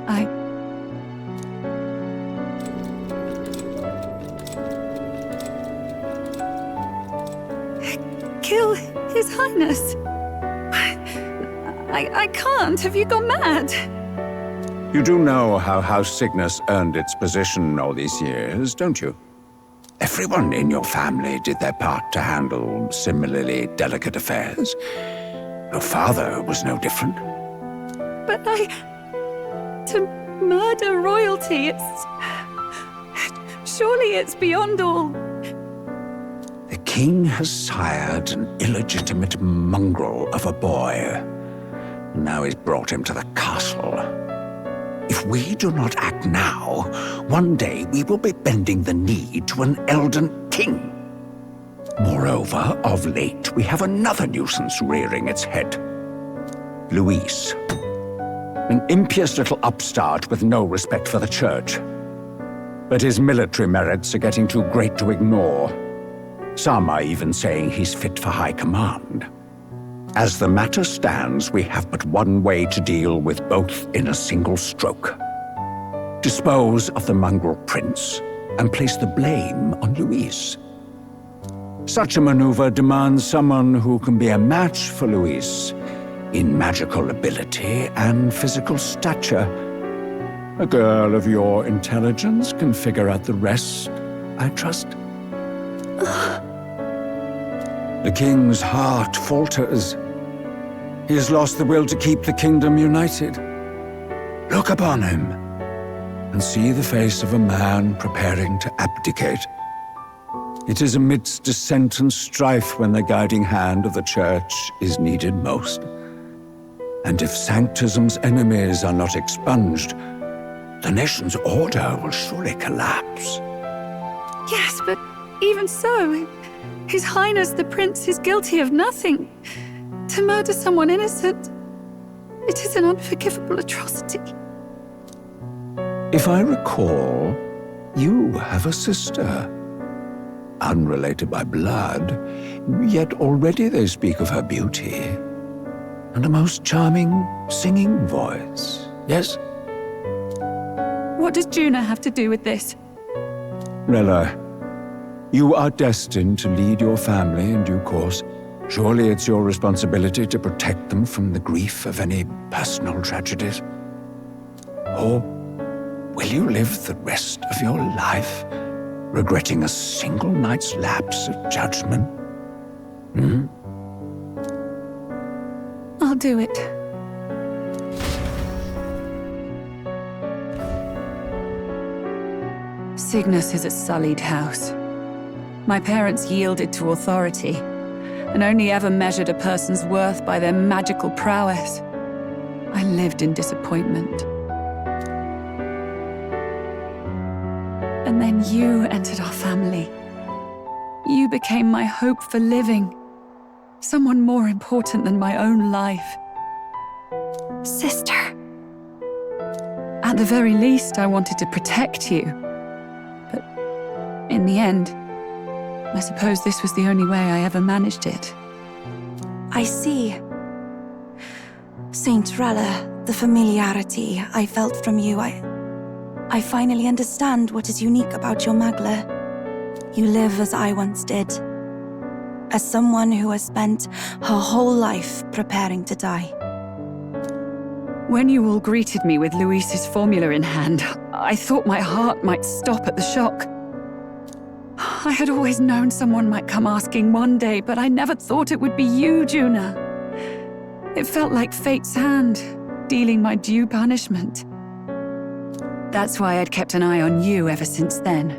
I kill His Highness. I can't. Have you gone mad? You do know how House Cygnus earned its position all these years, don't you? Everyone in your family did their part to handle similarly delicate affairs. Your father was no different. But to murder royalty, surely it's beyond all. The king has sired an illegitimate mongrel of a boy. Now he's brought him to the castle. If we do not act now, one day we will be bending the knee to an Elden king. Moreover, of late, we have another nuisance rearing its head. Louis. An impious little upstart with no respect for the church. But his military merits are getting too great to ignore. Some are even saying he's fit for high command. As the matter stands, we have but one way to deal with both in a single stroke. Dispose of the mongrel prince and place the blame on Louis. Such a maneuver demands someone who can be a match for Louis in magical ability and physical stature. A girl of your intelligence can figure out the rest, I trust. The king's heart falters. He has lost the will to keep the kingdom united. Look upon him and see the face of a man preparing to abdicate. It is amidst dissent and strife when the guiding hand of the church is needed most. And if Sanctism's enemies are not expunged, the nation's order will surely collapse. Yes, but even so, His Highness the Prince is guilty of nothing. To murder someone innocent, it is an unforgivable atrocity. If I recall, you have a sister. Unrelated by blood, yet already they speak of her beauty. And a most charming singing voice, yes? What does Juna have to do with this? Rella, you are destined to lead your family in due course. Surely it's your responsibility to protect them from the grief of any personal tragedies. Or will you live the rest of your life regretting a single night's lapse of judgment? I'll do it. Cygnus is a sullied house. My parents yielded to authority, and only ever measured a person's worth by their magical prowess. I lived in disappointment. And then you entered our family. You became my hope for living. Someone more important than my own life. Sister. At the very least, I wanted to protect you. But in the end, I suppose this was the only way I ever managed it. I see. Saint Rella, the familiarity I felt from you, I finally understand what is unique about your Magla. You live as I once did. As someone who has spent her whole life preparing to die. When you all greeted me with Louis's formula in hand, I thought my heart might stop at the shock. I had always known someone might come asking one day, but I never thought it would be you, Juna. It felt like fate's hand, dealing my due punishment. That's why I'd kept an eye on you ever since then.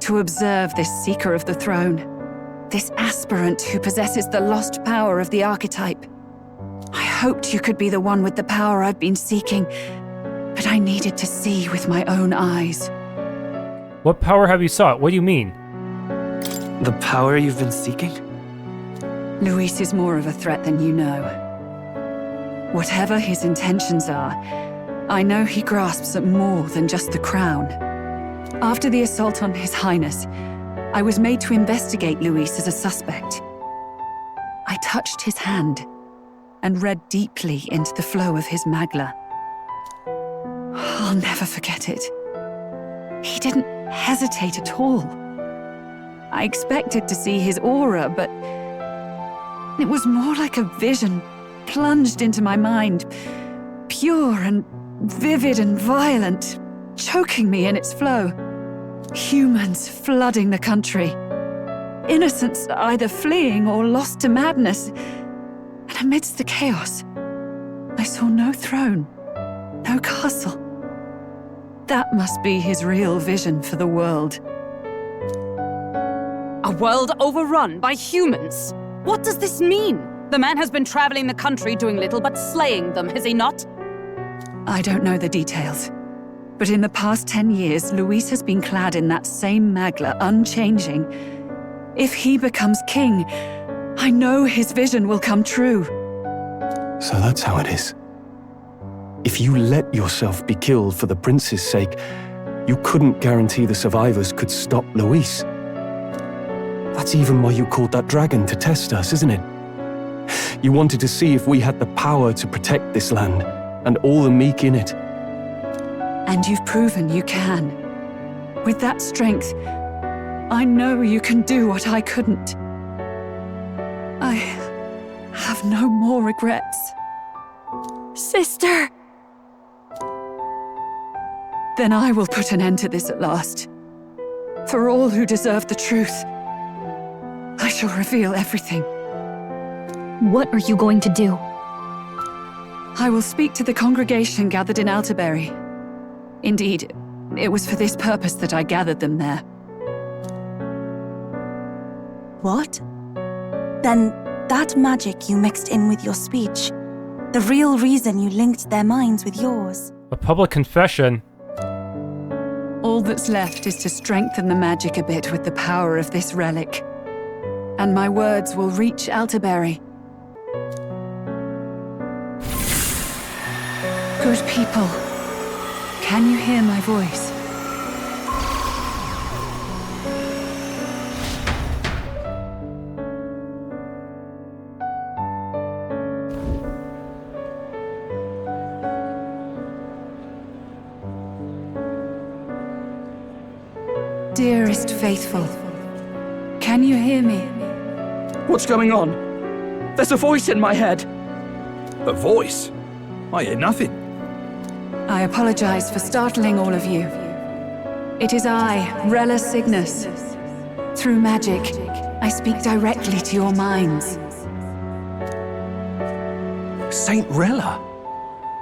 To observe this seeker of the throne, this aspirant who possesses the lost power of the archetype. I hoped you could be the one with the power I've been seeking, but I needed to see with my own eyes. What power have you sought? What do you mean? The power you've been seeking? Louis is more of a threat than you know. Whatever his intentions are, I know he grasps at more than just the crown. After the assault on His Highness, I was made to investigate Louis as a suspect. I touched his hand and read deeply into the flow of his Magla. I'll never forget it. He didn't hesitate at all. I expected to see his aura, but it was more like a vision plunged into my mind, pure and vivid and violent, choking me in its flow. Humans flooding the country. Innocents either fleeing or lost to madness. And amidst the chaos, I saw no throne, no castle. That must be his real vision for the world. A world overrun by humans? What does this mean? The man has been traveling the country doing little but slaying them, has he not? I don't know the details. But in the past 10 years, Louis has been clad in that same Magla, unchanging. If he becomes king, I know his vision will come true. So that's how it is. If you let yourself be killed for the prince's sake, you couldn't guarantee the survivors could stop Louis. That's even why you called that dragon to test us, isn't it? You wanted to see if we had the power to protect this land, and all the meek in it. And you've proven you can. With that strength, I know you can do what I couldn't. I have no more regrets. Sister! Then I will put an end to this at last. For all who deserve the truth, I shall reveal everything. What are you going to do? I will speak to the congregation gathered in Altabury. Indeed, it was for this purpose that I gathered them there. What? Then that magic you mixed in with your speech, the real reason you linked their minds with yours. A public confession. All that's left is to strengthen the magic a bit with the power of this relic. And my words will reach Altabury. Good people, can you hear my voice? Dearest faithful, can you hear me? What's going on? There's a voice in my head. A voice? I hear nothing. I apologize for startling all of you. It is I, Rella Cygnus. Through magic, I speak directly to your minds. Saint Rella?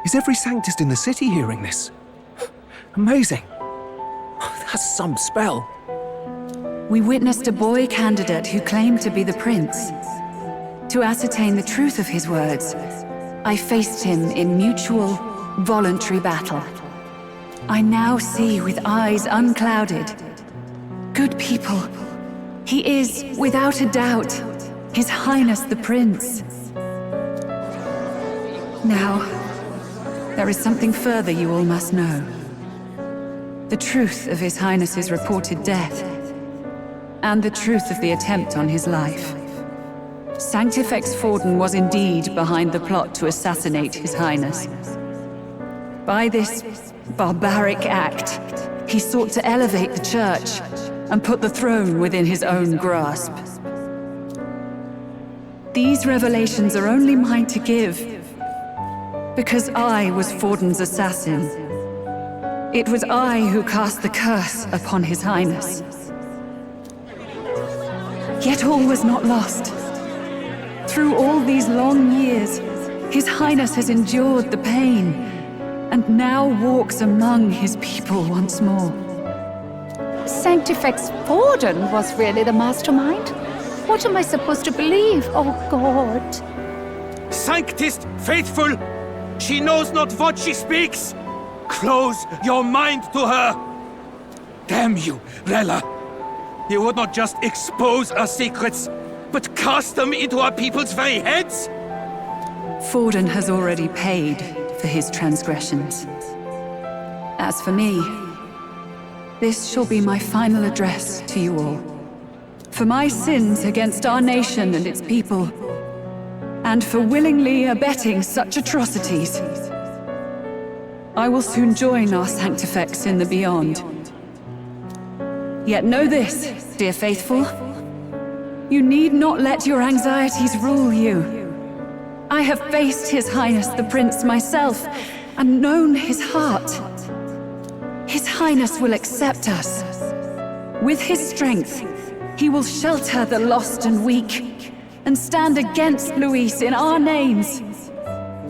Is every Sanctist in the city hearing this? Amazing. That's some spell. We witnessed a boy candidate who claimed to be the prince. To ascertain the truth of his words, I faced him in mutual, voluntary battle. I now see with eyes unclouded. Good people, he is, without a doubt, His Highness the Prince. Now, there is something further you all must know. The truth of His Highness's reported death, and the truth of the attempt on his life. Sanctifex Forden was indeed behind the plot to assassinate His Highness. By this barbaric act, he sought to elevate the Church and put the throne within his own grasp. These revelations are only mine to give, because I was Forden's assassin. It was I who cast the curse upon His Highness. Yet all was not lost. Through all these long years, His Highness has endured the pain, and now walks among his people once more. Sanctifex Forden was really the mastermind? What am I supposed to believe? Oh, God. Sanctist faithful! She knows not what she speaks! Close your mind to her! Damn you, Rella! You would not just expose our secrets, but cast them into our people's very heads? Forden has already paid for his transgressions. As for me, this shall be my final address to you all. For my sins against our nation and its people, and for willingly abetting such atrocities, I will soon join our Sanctifex in the beyond. Yet know this, dear faithful, you need not let your anxieties rule you. I have faced His Highness the Prince myself, and known his heart. His Highness will accept us. With his strength, he will shelter the lost and weak, and stand against Louis in our names.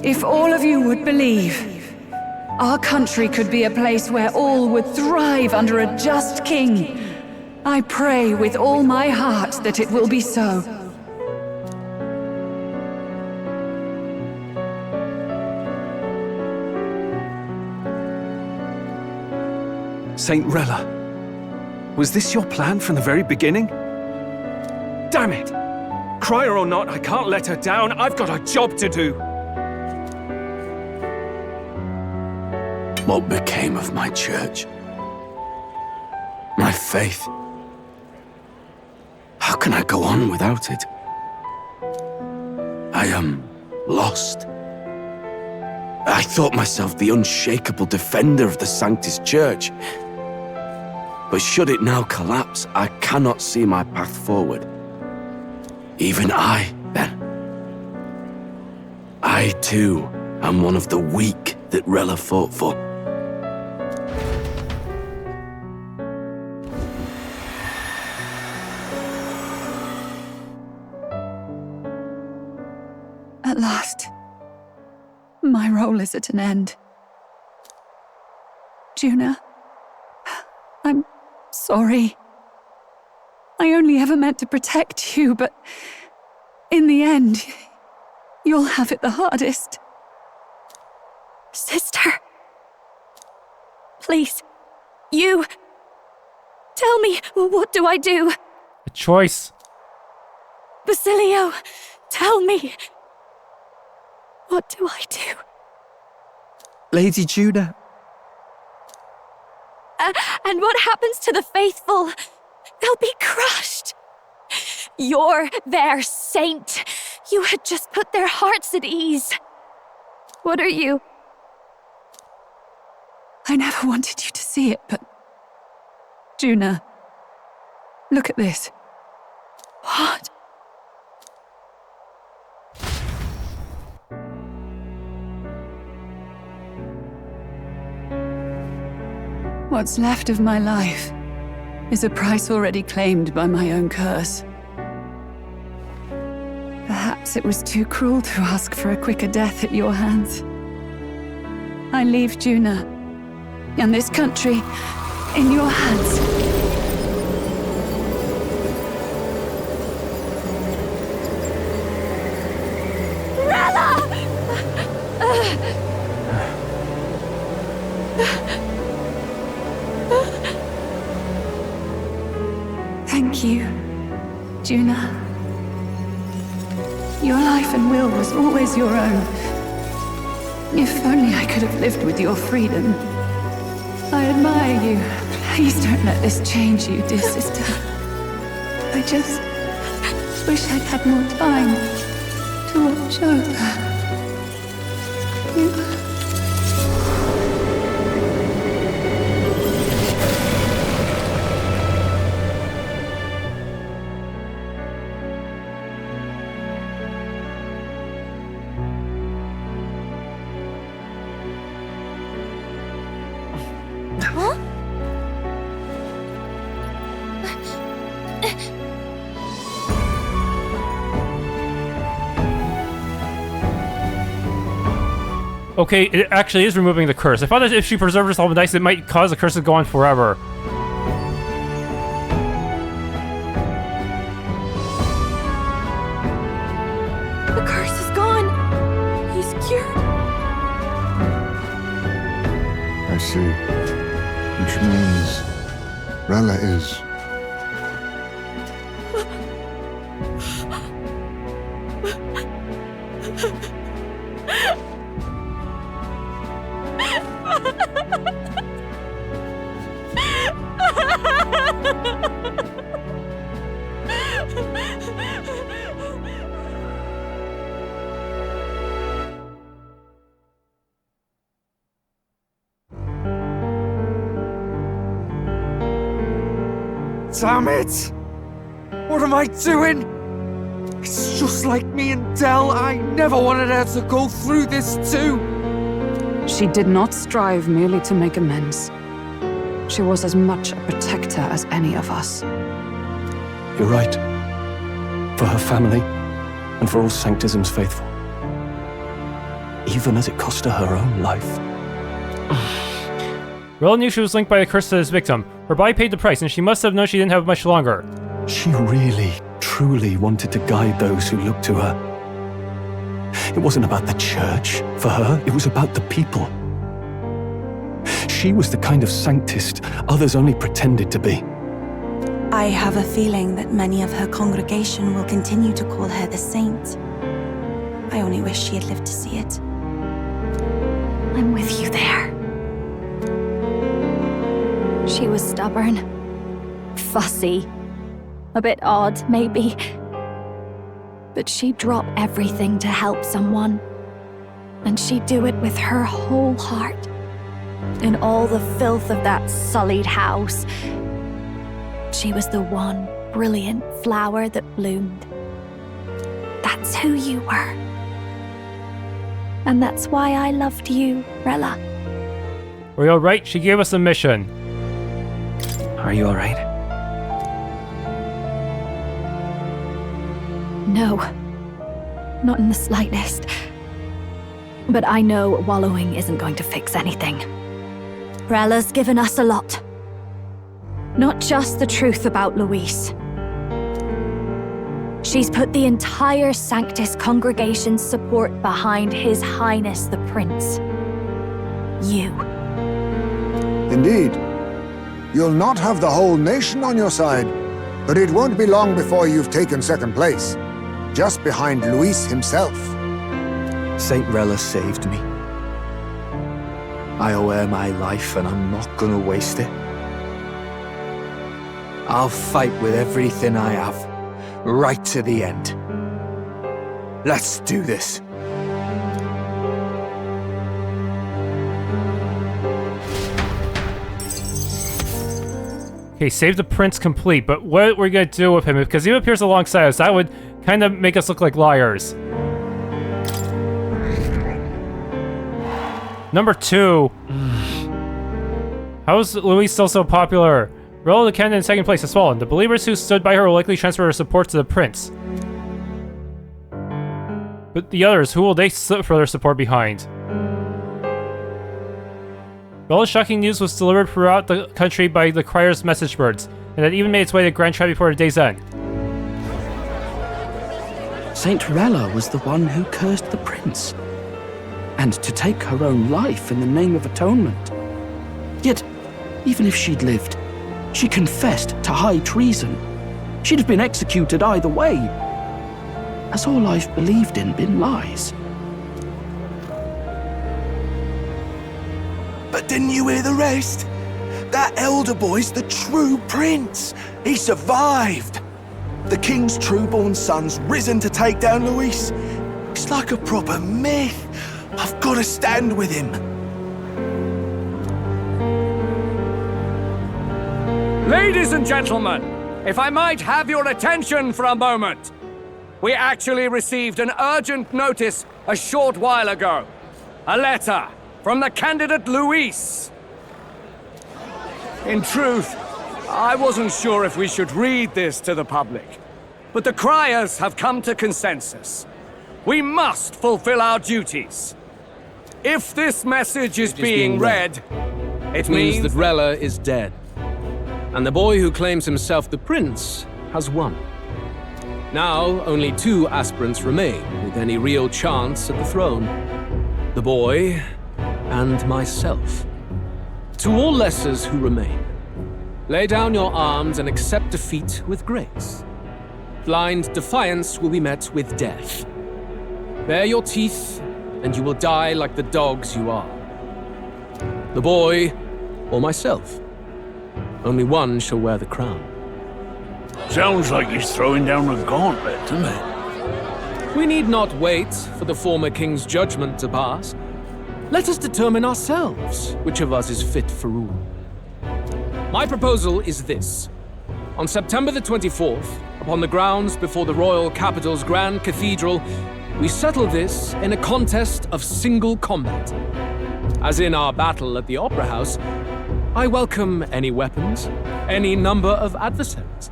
If all of you would believe, our country could be a place where all would thrive under a just king. I pray with all my heart that it will be so. Saint Rella, was this your plan from the very beginning? Damn it! Crier or not, I can't let her down. I've got a job to do. What became of my church? My faith? How can I go on without it? I am lost. I thought myself the unshakable defender of the Sanctus Church. But should it now collapse, I cannot see my path forward. Even I, then. I, too, am one of the weak that Rella fought for. At last, my role is at an end. Juna, I'm sorry. I only ever meant to protect you, but in the end, you'll have it the hardest. Sister. Please. You. Tell me, what do I do? A choice. Basilio, tell me. What do I do? Lady Juna. And what happens to the faithful? They'll be crushed. You're their saint. You had just put their hearts at ease. What are you? I never wanted you to see it, but... Juna, look at this. What? What's left of my life is a price already claimed by my own curse. Perhaps it was too cruel to ask for a quicker death at your hands. I leave Juna and this country in your hands. Rella! Thank you, Juna. Your life and will was always your own. If only I could have lived with your freedom. I admire you. Please don't let this change you, dear sister. wish I'd had more time to watch over you. Okay, it actually is removing the curse. I thought that if she preserved herself nice, it might cause the curse to go on forever. The curse is gone. He's cured. I see. Which means Rella is... Damn it! What am I doing? It's just like me and Del. I never wanted her to go through this too. She did not strive merely to make amends. She was as much a protector as any of us. You're right. For her family, and for all Sanctism's faithful. Even as it cost her her own life. Rella knew she was linked by a curse to this victim. Her body paid the price, and she must have known she didn't have much longer. She really, truly wanted to guide those who looked to her. It wasn't about the church, for her, it was about the people. She was the kind of sanctist others only pretended to be. I have a feeling that many of her congregation will continue to call her the saint. I only wish she had lived to see it. I'm with you there. She was stubborn, fussy, a bit odd, maybe. But she'd drop everything to help someone. And she'd do it with her whole heart. In all the filth of that sullied house, she was the one brilliant flower that bloomed. That's who you were. And that's why I loved you, Rella. Were you alright? She gave us a mission. Are you alright? No. Not in the slightest. But I know wallowing isn't going to fix anything. Rella's given us a lot. Not just the truth about Louis. She's put the entire Sanctus congregation's support behind His Highness the Prince. You. Indeed. You'll not have the whole nation on your side, but it won't be long before you've taken second place, just behind Louis himself. Saint Rella saved me. I owe her my life, and I'm not gonna waste it. I'll fight with everything I have, right to the end. Let's do this. Okay, save the prince complete, but what we're gonna do with him, because he appears alongside us, that would kind of make us look like liars. Number 2. How is Louis still so popular? Rella the candidate in second place has fallen. The believers who stood by her will likely transfer their support to the prince. But the others, who will they for their support behind? Rella's shocking news was delivered throughout the country by the crier's message birds, and it even made its way to Grand Trap before the day's end. Saint Rella was the one who cursed the prince, and to take her own life in the name of atonement. Yet, even if she'd lived, she confessed to high treason. She'd have been executed either way. Has all I've believed in been lies? But didn't you hear the rest? That Elda boy's the true prince. He survived. The king's true-born son's risen to take down Louis. It's like a proper myth. I've got to stand with him. Ladies and gentlemen, if I might have your attention for a moment. We actually received an urgent notice a short while ago. A letter from the candidate Louis. In truth, I wasn't sure if we should read this to the public, but the criers have come to consensus. We must fulfill our duties. If this message is being read, it means that Rella is dead. And the boy who claims himself the prince has won. Now, only 2 aspirants remain with any real chance at the throne. The boy and myself. To all lessers who remain, lay down your arms and accept defeat with grace. Blind defiance will be met with death. Bare your teeth, and you will die like the dogs you are. The boy or myself. Only one shall wear the crown. Sounds like he's throwing down a gauntlet, doesn't it? We need not wait for the former king's judgment to pass. Let us determine ourselves which of us is fit for rule. My proposal is this. On September the 24th, upon the grounds before the royal capital's grand cathedral, we settle this in a contest of single combat. As in our battle at the Opera House, I welcome any weapons, any number of adversaries.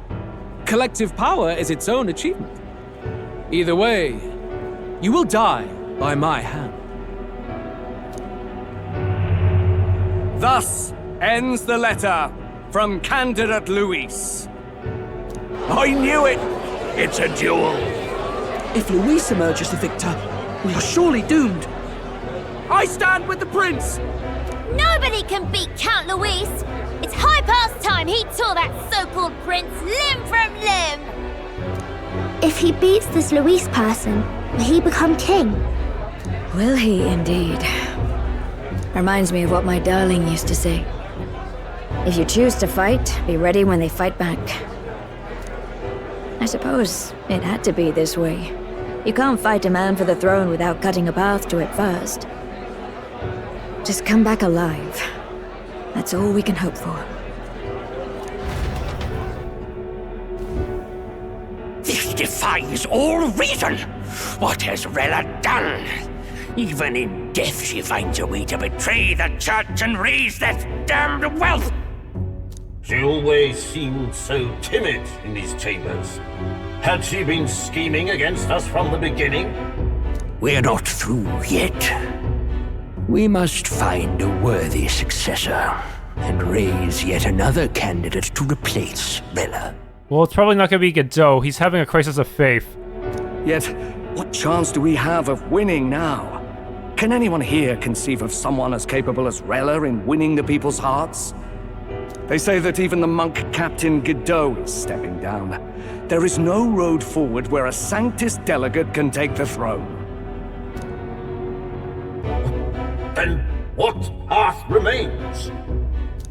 Collective power is its own achievement. Either way, you will die by my hand. Thus ends the letter from candidate Louis. I knew it! It's a duel. If Louis emerges the victor, we are surely doomed. I stand with the prince! Nobody can beat Count Louis! It's high past time he tore that so-called prince limb from limb! If he beats this Louis person, will he become king? Will he indeed? Reminds me of what my darling used to say. If you choose to fight, be ready when they fight back. I suppose it had to be this way. You can't fight a man for the throne without cutting a path to it first. Just come back alive. That's all we can hope for. This defies all reason. What has Rella done? Even in death she finds a way to betray the church and raise that damned wealth. She always seemed so timid in these chambers. Had she been scheming against us from the beginning? We're not through yet. We must find a worthy successor and raise yet another candidate to replace Rella. Well, it's probably not going to be Godot. He's having a crisis of faith. Yet, what chance do we have of winning now? Can anyone here conceive of someone as capable as Rella in winning the people's hearts? They say that even the monk captain Godot is stepping down. There is no road forward where a Sanctus delegate can take the throne. Then what path remains?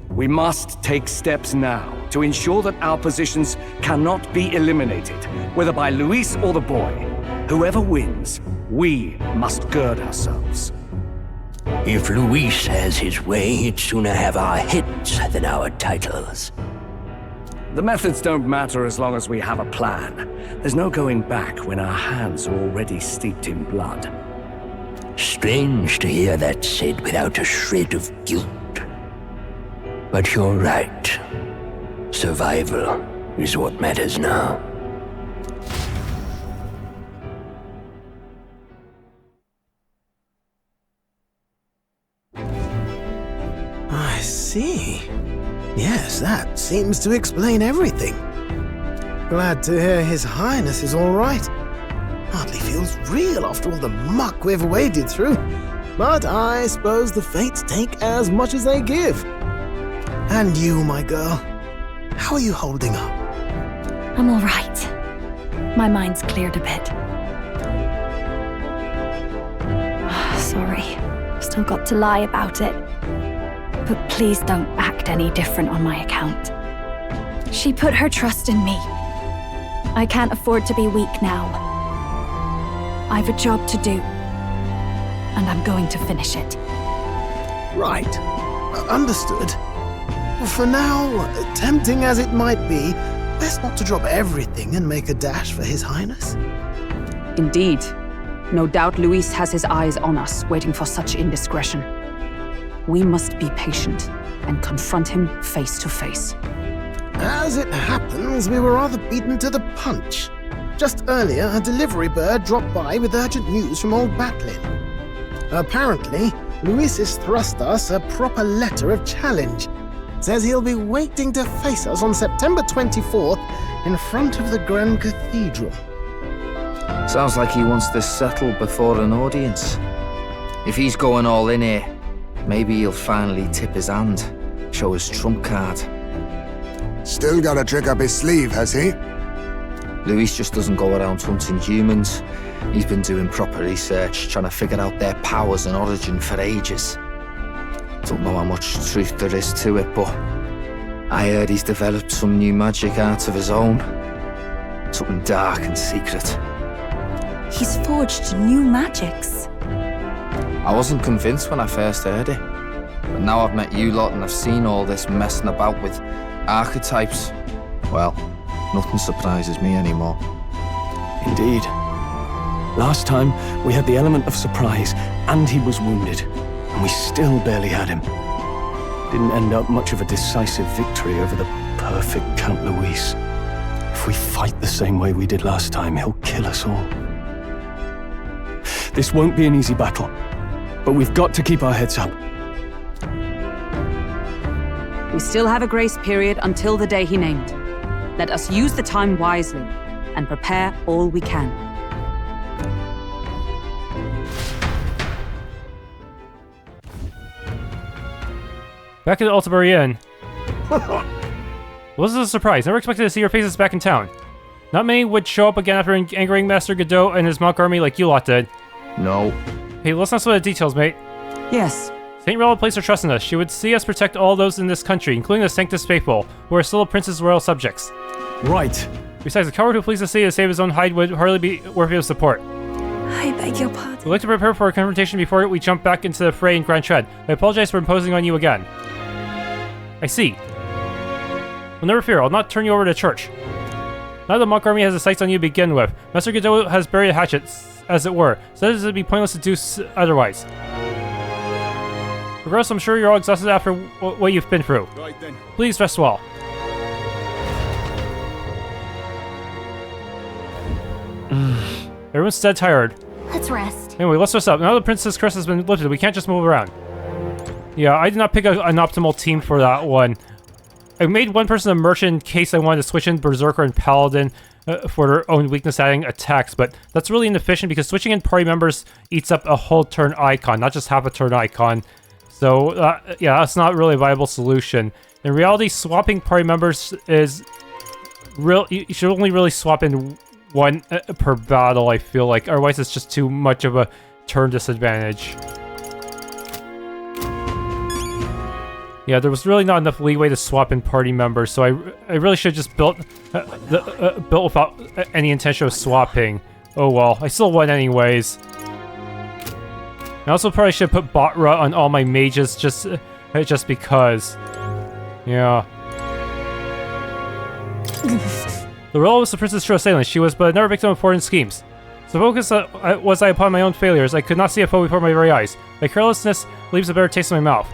We must take steps now to ensure that our positions cannot be eliminated, whether by Louis or the boy. Whoever wins, we must gird ourselves. If Louis has his way, he'd sooner have our heads than our titles. The methods don't matter as long as we have a plan. There's no going back when our hands are already steeped in blood. Strange to hear that said without a shred of guilt. But you're right. Survival is what matters now. I see. Yes, that seems to explain everything. Glad to hear His Highness is all right. Hardly feels real after all the muck we've waded through. But I suppose the fates take as much as they give. And you, my girl, how are you holding up? I'm all right. My mind's cleared a bit. Sorry, still got to lie about it. But please don't act any different on my account. She put her trust in me. I can't afford to be weak now. I've a job to do, and I'm going to finish it. Right. Understood. For now, tempting as it might be, best not to drop everything and make a dash for His Highness. Indeed. No doubt Louis has his eyes on us, waiting for such indiscretion. We must be patient and confront him face to face. As it happens, we were rather beaten to the punch. Just earlier, a delivery bird dropped by with urgent news from old Batlin. Apparently, Louis has thrust us a proper letter of challenge. Says he'll be waiting to face us on September 24th in front of the Grand Cathedral. Sounds like he wants this settled before an audience. If he's going all in here, maybe he'll finally tip his hand, show his trump card. Still got a trick up his sleeve, has he? Louis just doesn't go around hunting humans. He's been doing proper research, trying to figure out their powers and origin for ages. Don't know how much truth there is to it, but I heard he's developed some new magic art of his own. Something dark and secret. He's forged new magics. I wasn't convinced when I first heard it, but now I've met you lot and I've seen all this messing about with archetypes. Well, nothing surprises me anymore. Indeed. Last time, we had the element of surprise, and he was wounded, and we still barely had him. Didn't end up much of a decisive victory over the perfect Count Louis. If we fight the same way we did last time, he'll kill us all. This won't be an easy battle, but we've got to keep our heads up. We still have a grace period until the day he named. Let us use the time wisely and prepare all we can. Back at the Altabury Inn. Was this a surprise? Never expected to see your faces back in town. Not many would show up again after angering Master Godot and his monk army like you lot did. No. Hey, let's not split the details, mate. Yes. St. Rella placed her trust in us. She would see us protect all those in this country, including the Sanctus Faithful, who are still the prince's royal subjects. Right. Besides, the coward who flees the city to save his own hide would hardly be worthy of support. I beg your pardon. We'd like to prepare for a confrontation before we jump back into the fray in Grand Tread. I apologize for imposing on you again. I see. Well, never fear, I'll not turn you over to church. Now the monk army has the sights on you to begin with. Master Godot has buried a hatchet, as it were, so that it would be pointless to do otherwise. Regardless, I'm sure you're all exhausted after what you've been through. Right then. Please rest well. Everyone's dead tired. Let's rest. Anyway, let's rest up. Now the princess curse has been lifted, we can't just move around. Yeah, I did not pick an optimal team for that one. I made one person a merchant in case I wanted to switch in Berserker and Paladin for their own weakness adding attacks, but that's really inefficient because switching in party members eats up a whole turn icon, not just half a turn icon. So, yeah, that's not really a viable solution. In reality, swapping party members is real. You should only really swap in one per battle, I feel like. Otherwise, it's just too much of a turn disadvantage. Yeah, there was really not enough leeway to swap in party members, so I really should have just built without any intention of swapping. Oh well, I still won anyways. I also probably should put Botra on all my mages just because. Yeah. The Rella was the princess' true assailant. She was but another victim of foreign schemes. So focused was I upon my own failures, I could not see a foe before my very eyes. My carelessness leaves a bitter taste in my mouth.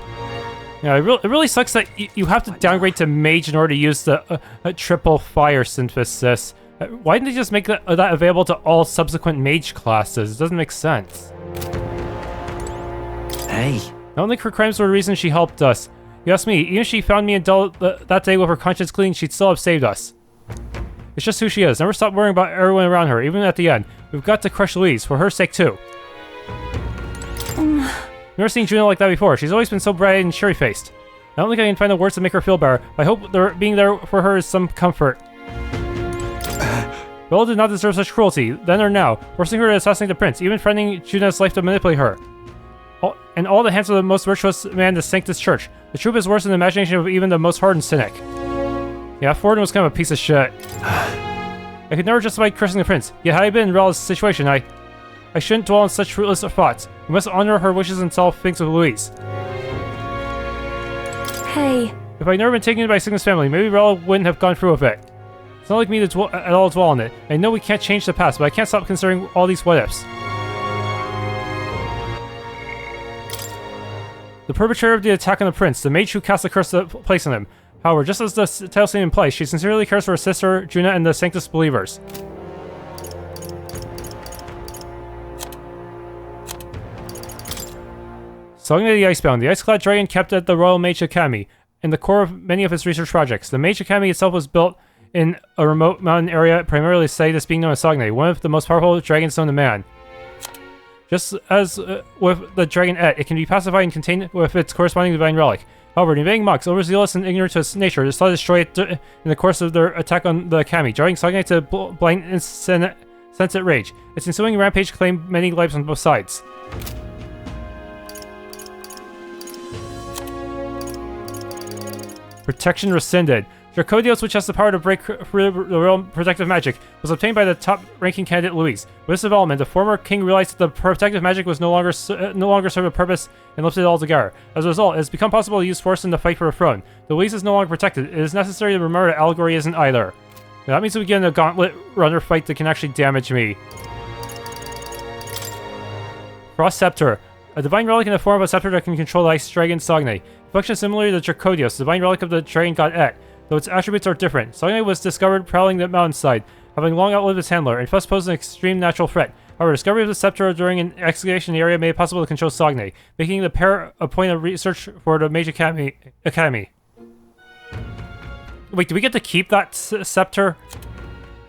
Yeah, it really sucks that you have to downgrade to mage in order to use the triple fire synthesis. Why didn't they just make that available to all subsequent mage classes? It doesn't make sense. Hey. I don't think her crimes were the reason she helped us. You ask me, even if she found me in that day with her conscience clean, she'd still have saved us. It's just who she is. Never stop worrying about everyone around her, even at the end. We've got to crush Louise, for her sake too. Never seen Juno like that before. She's always been so bright and cheery-faced. I don't think I can find the words to make her feel better, but I hope being there for her is some comfort. Bella did not deserve such cruelty, then or now, forcing her to assassinate the prince, even threatening Juno's life to manipulate her. And all the hands of the most virtuous man in the Sanctus Church. The truth is worse than the imagination of even the most hardened cynic. Yeah, Forden was kind of a piece of shit. I could never justify cursing the prince, yet had I been in Rella's situation, I shouldn't dwell on such fruitless thoughts. We must honor her wishes and solve things with Louise. Hey. If I'd never been taken in by Cygnus family, maybe Rella wouldn't have gone through with it. It's not like me to at all dwell on it. I know we can't change the past, but I can't stop considering all these what-ifs. The perpetrator of the attack on the prince, the mage who cast the curse placed on him. However, just as the title scene implies, she sincerely cares for her sister, Juna, and the Sanctus believers. Sogne the Icebound, the ice-clad dragon kept at the Royal Mage Academy, in the core of many of his research projects. The Mage Academy itself was built in a remote mountain area, primarily cited as being known as Sogne, one of the most powerful dragons known to man. Just as with the dragon Et, it can be pacified and contained with its corresponding divine relic. However, the invading monks, overzealous and ignorant to its nature, decided to destroy it in the course of their attack on the Academy, driving Sogne to blind insensate rage. Its ensuing rampage claimed many lives on both sides. Protection rescinded. Drakodios, which has the power to break free the royal protective magic, was obtained by the top-ranking candidate Louis. With this development, the former king realized that the protective magic was no longer served a purpose and lifted it altogether. As a result, it has become possible to use force in the fight for the throne. The Louis is no longer protected. It is necessary to remember that Allegory isn't either. Now, that means we get in a gauntlet runner fight that can actually damage me. Frost Scepter. A divine relic in the form of a scepter that can control the ice dragon Sogne. It functions similarly to Drakodios, the divine relic of the dragon god Et, though its attributes are different. Sogne was discovered prowling the mountainside, having long outlived its handler, and thus posed an extreme natural threat. However, discovery of the scepter during an excavation in the area made it possible to control Sogne, making the pair a point of research for the Mage Academy. Wait, do we get to keep that scepter?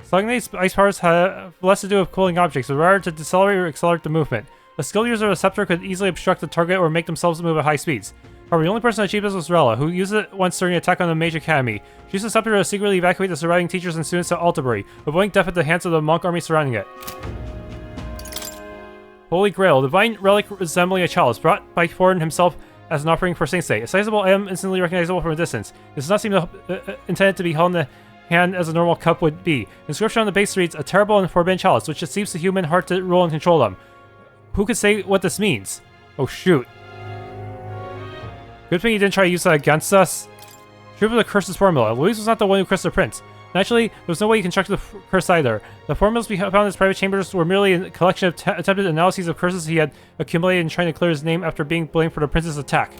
Sogne's ice powers have less to do with cooling objects, but rather to decelerate or accelerate the movement. A skilled user of a scepter could easily obstruct the target or make themselves move at high speeds. However, the only person that achieved this was Rella, who used it once during an attack on the Mage Academy. She used the scepter to secretly evacuate the surviving teachers and students to Altabury, avoiding death at the hands of the monk army surrounding it. Holy Grail, a divine relic resembling a chalice, brought by Thorn himself as an offering for Saint's Day. A sizable item instantly recognizable from a distance. It does not seem intended to be held in the hand as a normal cup would be. The inscription on the base reads, "A terrible and forbidden chalice, which deceives the human heart to rule and control them." Who could say what this means? Oh shoot. Good thing he didn't try to use that against us. True for the curse's formula. Louis was not the one who cursed the prince. Naturally, there was no way he constructed the curse either. The formulas we found in his private chambers were merely a collection of attempted analyses of curses he had accumulated in trying to clear his name after being blamed for the prince's attack.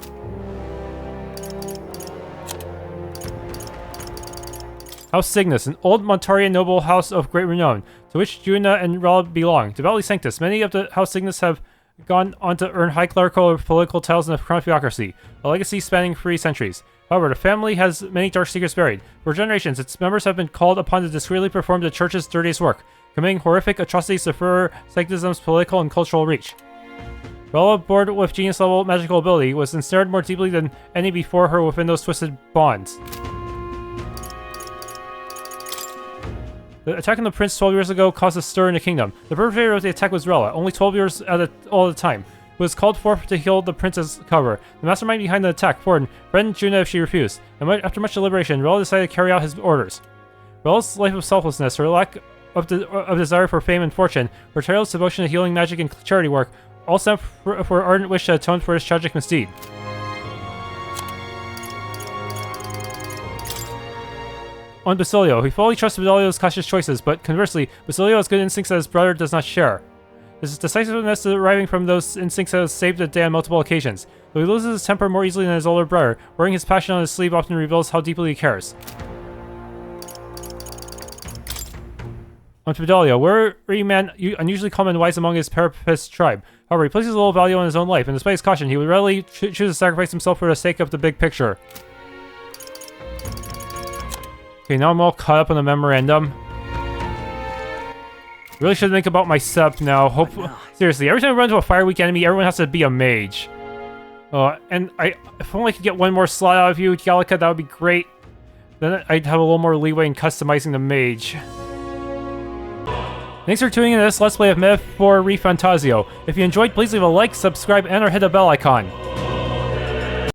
House Cygnus, an old Montarian noble house of great renown, to which Juna and Rella belong. Devoutly Sanctus, many of the House Cygnus have gone on to earn high clerical or political titles in the crown theocracy, a legacy spanning 3 centuries. However, the family has many dark secrets buried. For generations, its members have been called upon to discreetly perform the church's dirtiest work, committing horrific atrocities to further Sanctism's political and cultural reach. Rella, bored with genius-level magical ability, was ensnared more deeply than any before her within those twisted bonds. The attack on the prince 12 years ago caused a stir in the kingdom. The perpetrator of the attack was Rella, only 12 years all the time, who was called forth to heal the prince's cover. The mastermind behind the attack, Forden, threatened Juna if she refused, and after much deliberation, Rella decided to carry out his orders. Rella's life of selflessness, her lack of desire for fame and fortune, her tireless devotion to healing magic and charity work, all stemmed for an ardent wish to atone for his tragic misdeed. On Basilio, he fully trusts Basilio's cautious choices, but conversely, Basilio has good instincts that his brother does not share. His decisiveness deriving from those instincts has saved the day on multiple occasions, though he loses his temper more easily than his older brother. Wearing his passion on his sleeve often reveals how deeply he cares. On Fidelio, wary man unusually calm and wise among his Parapist tribe. However, he places little value on his own life, and despite his caution, he would readily choose to sacrifice himself for the sake of the big picture. Okay, now I'm all caught up on the memorandum. Really should think about my setup now. Seriously, every time I run into a Fire Week enemy, everyone has to be a mage. And if only I could get one more slot out of you, Gallica, that would be great. Then I'd have a little more leeway in customizing the mage. Thanks for tuning in to this Let's Play of Myth for ReFantazio. If you enjoyed, please leave a like, subscribe, and or hit the bell icon.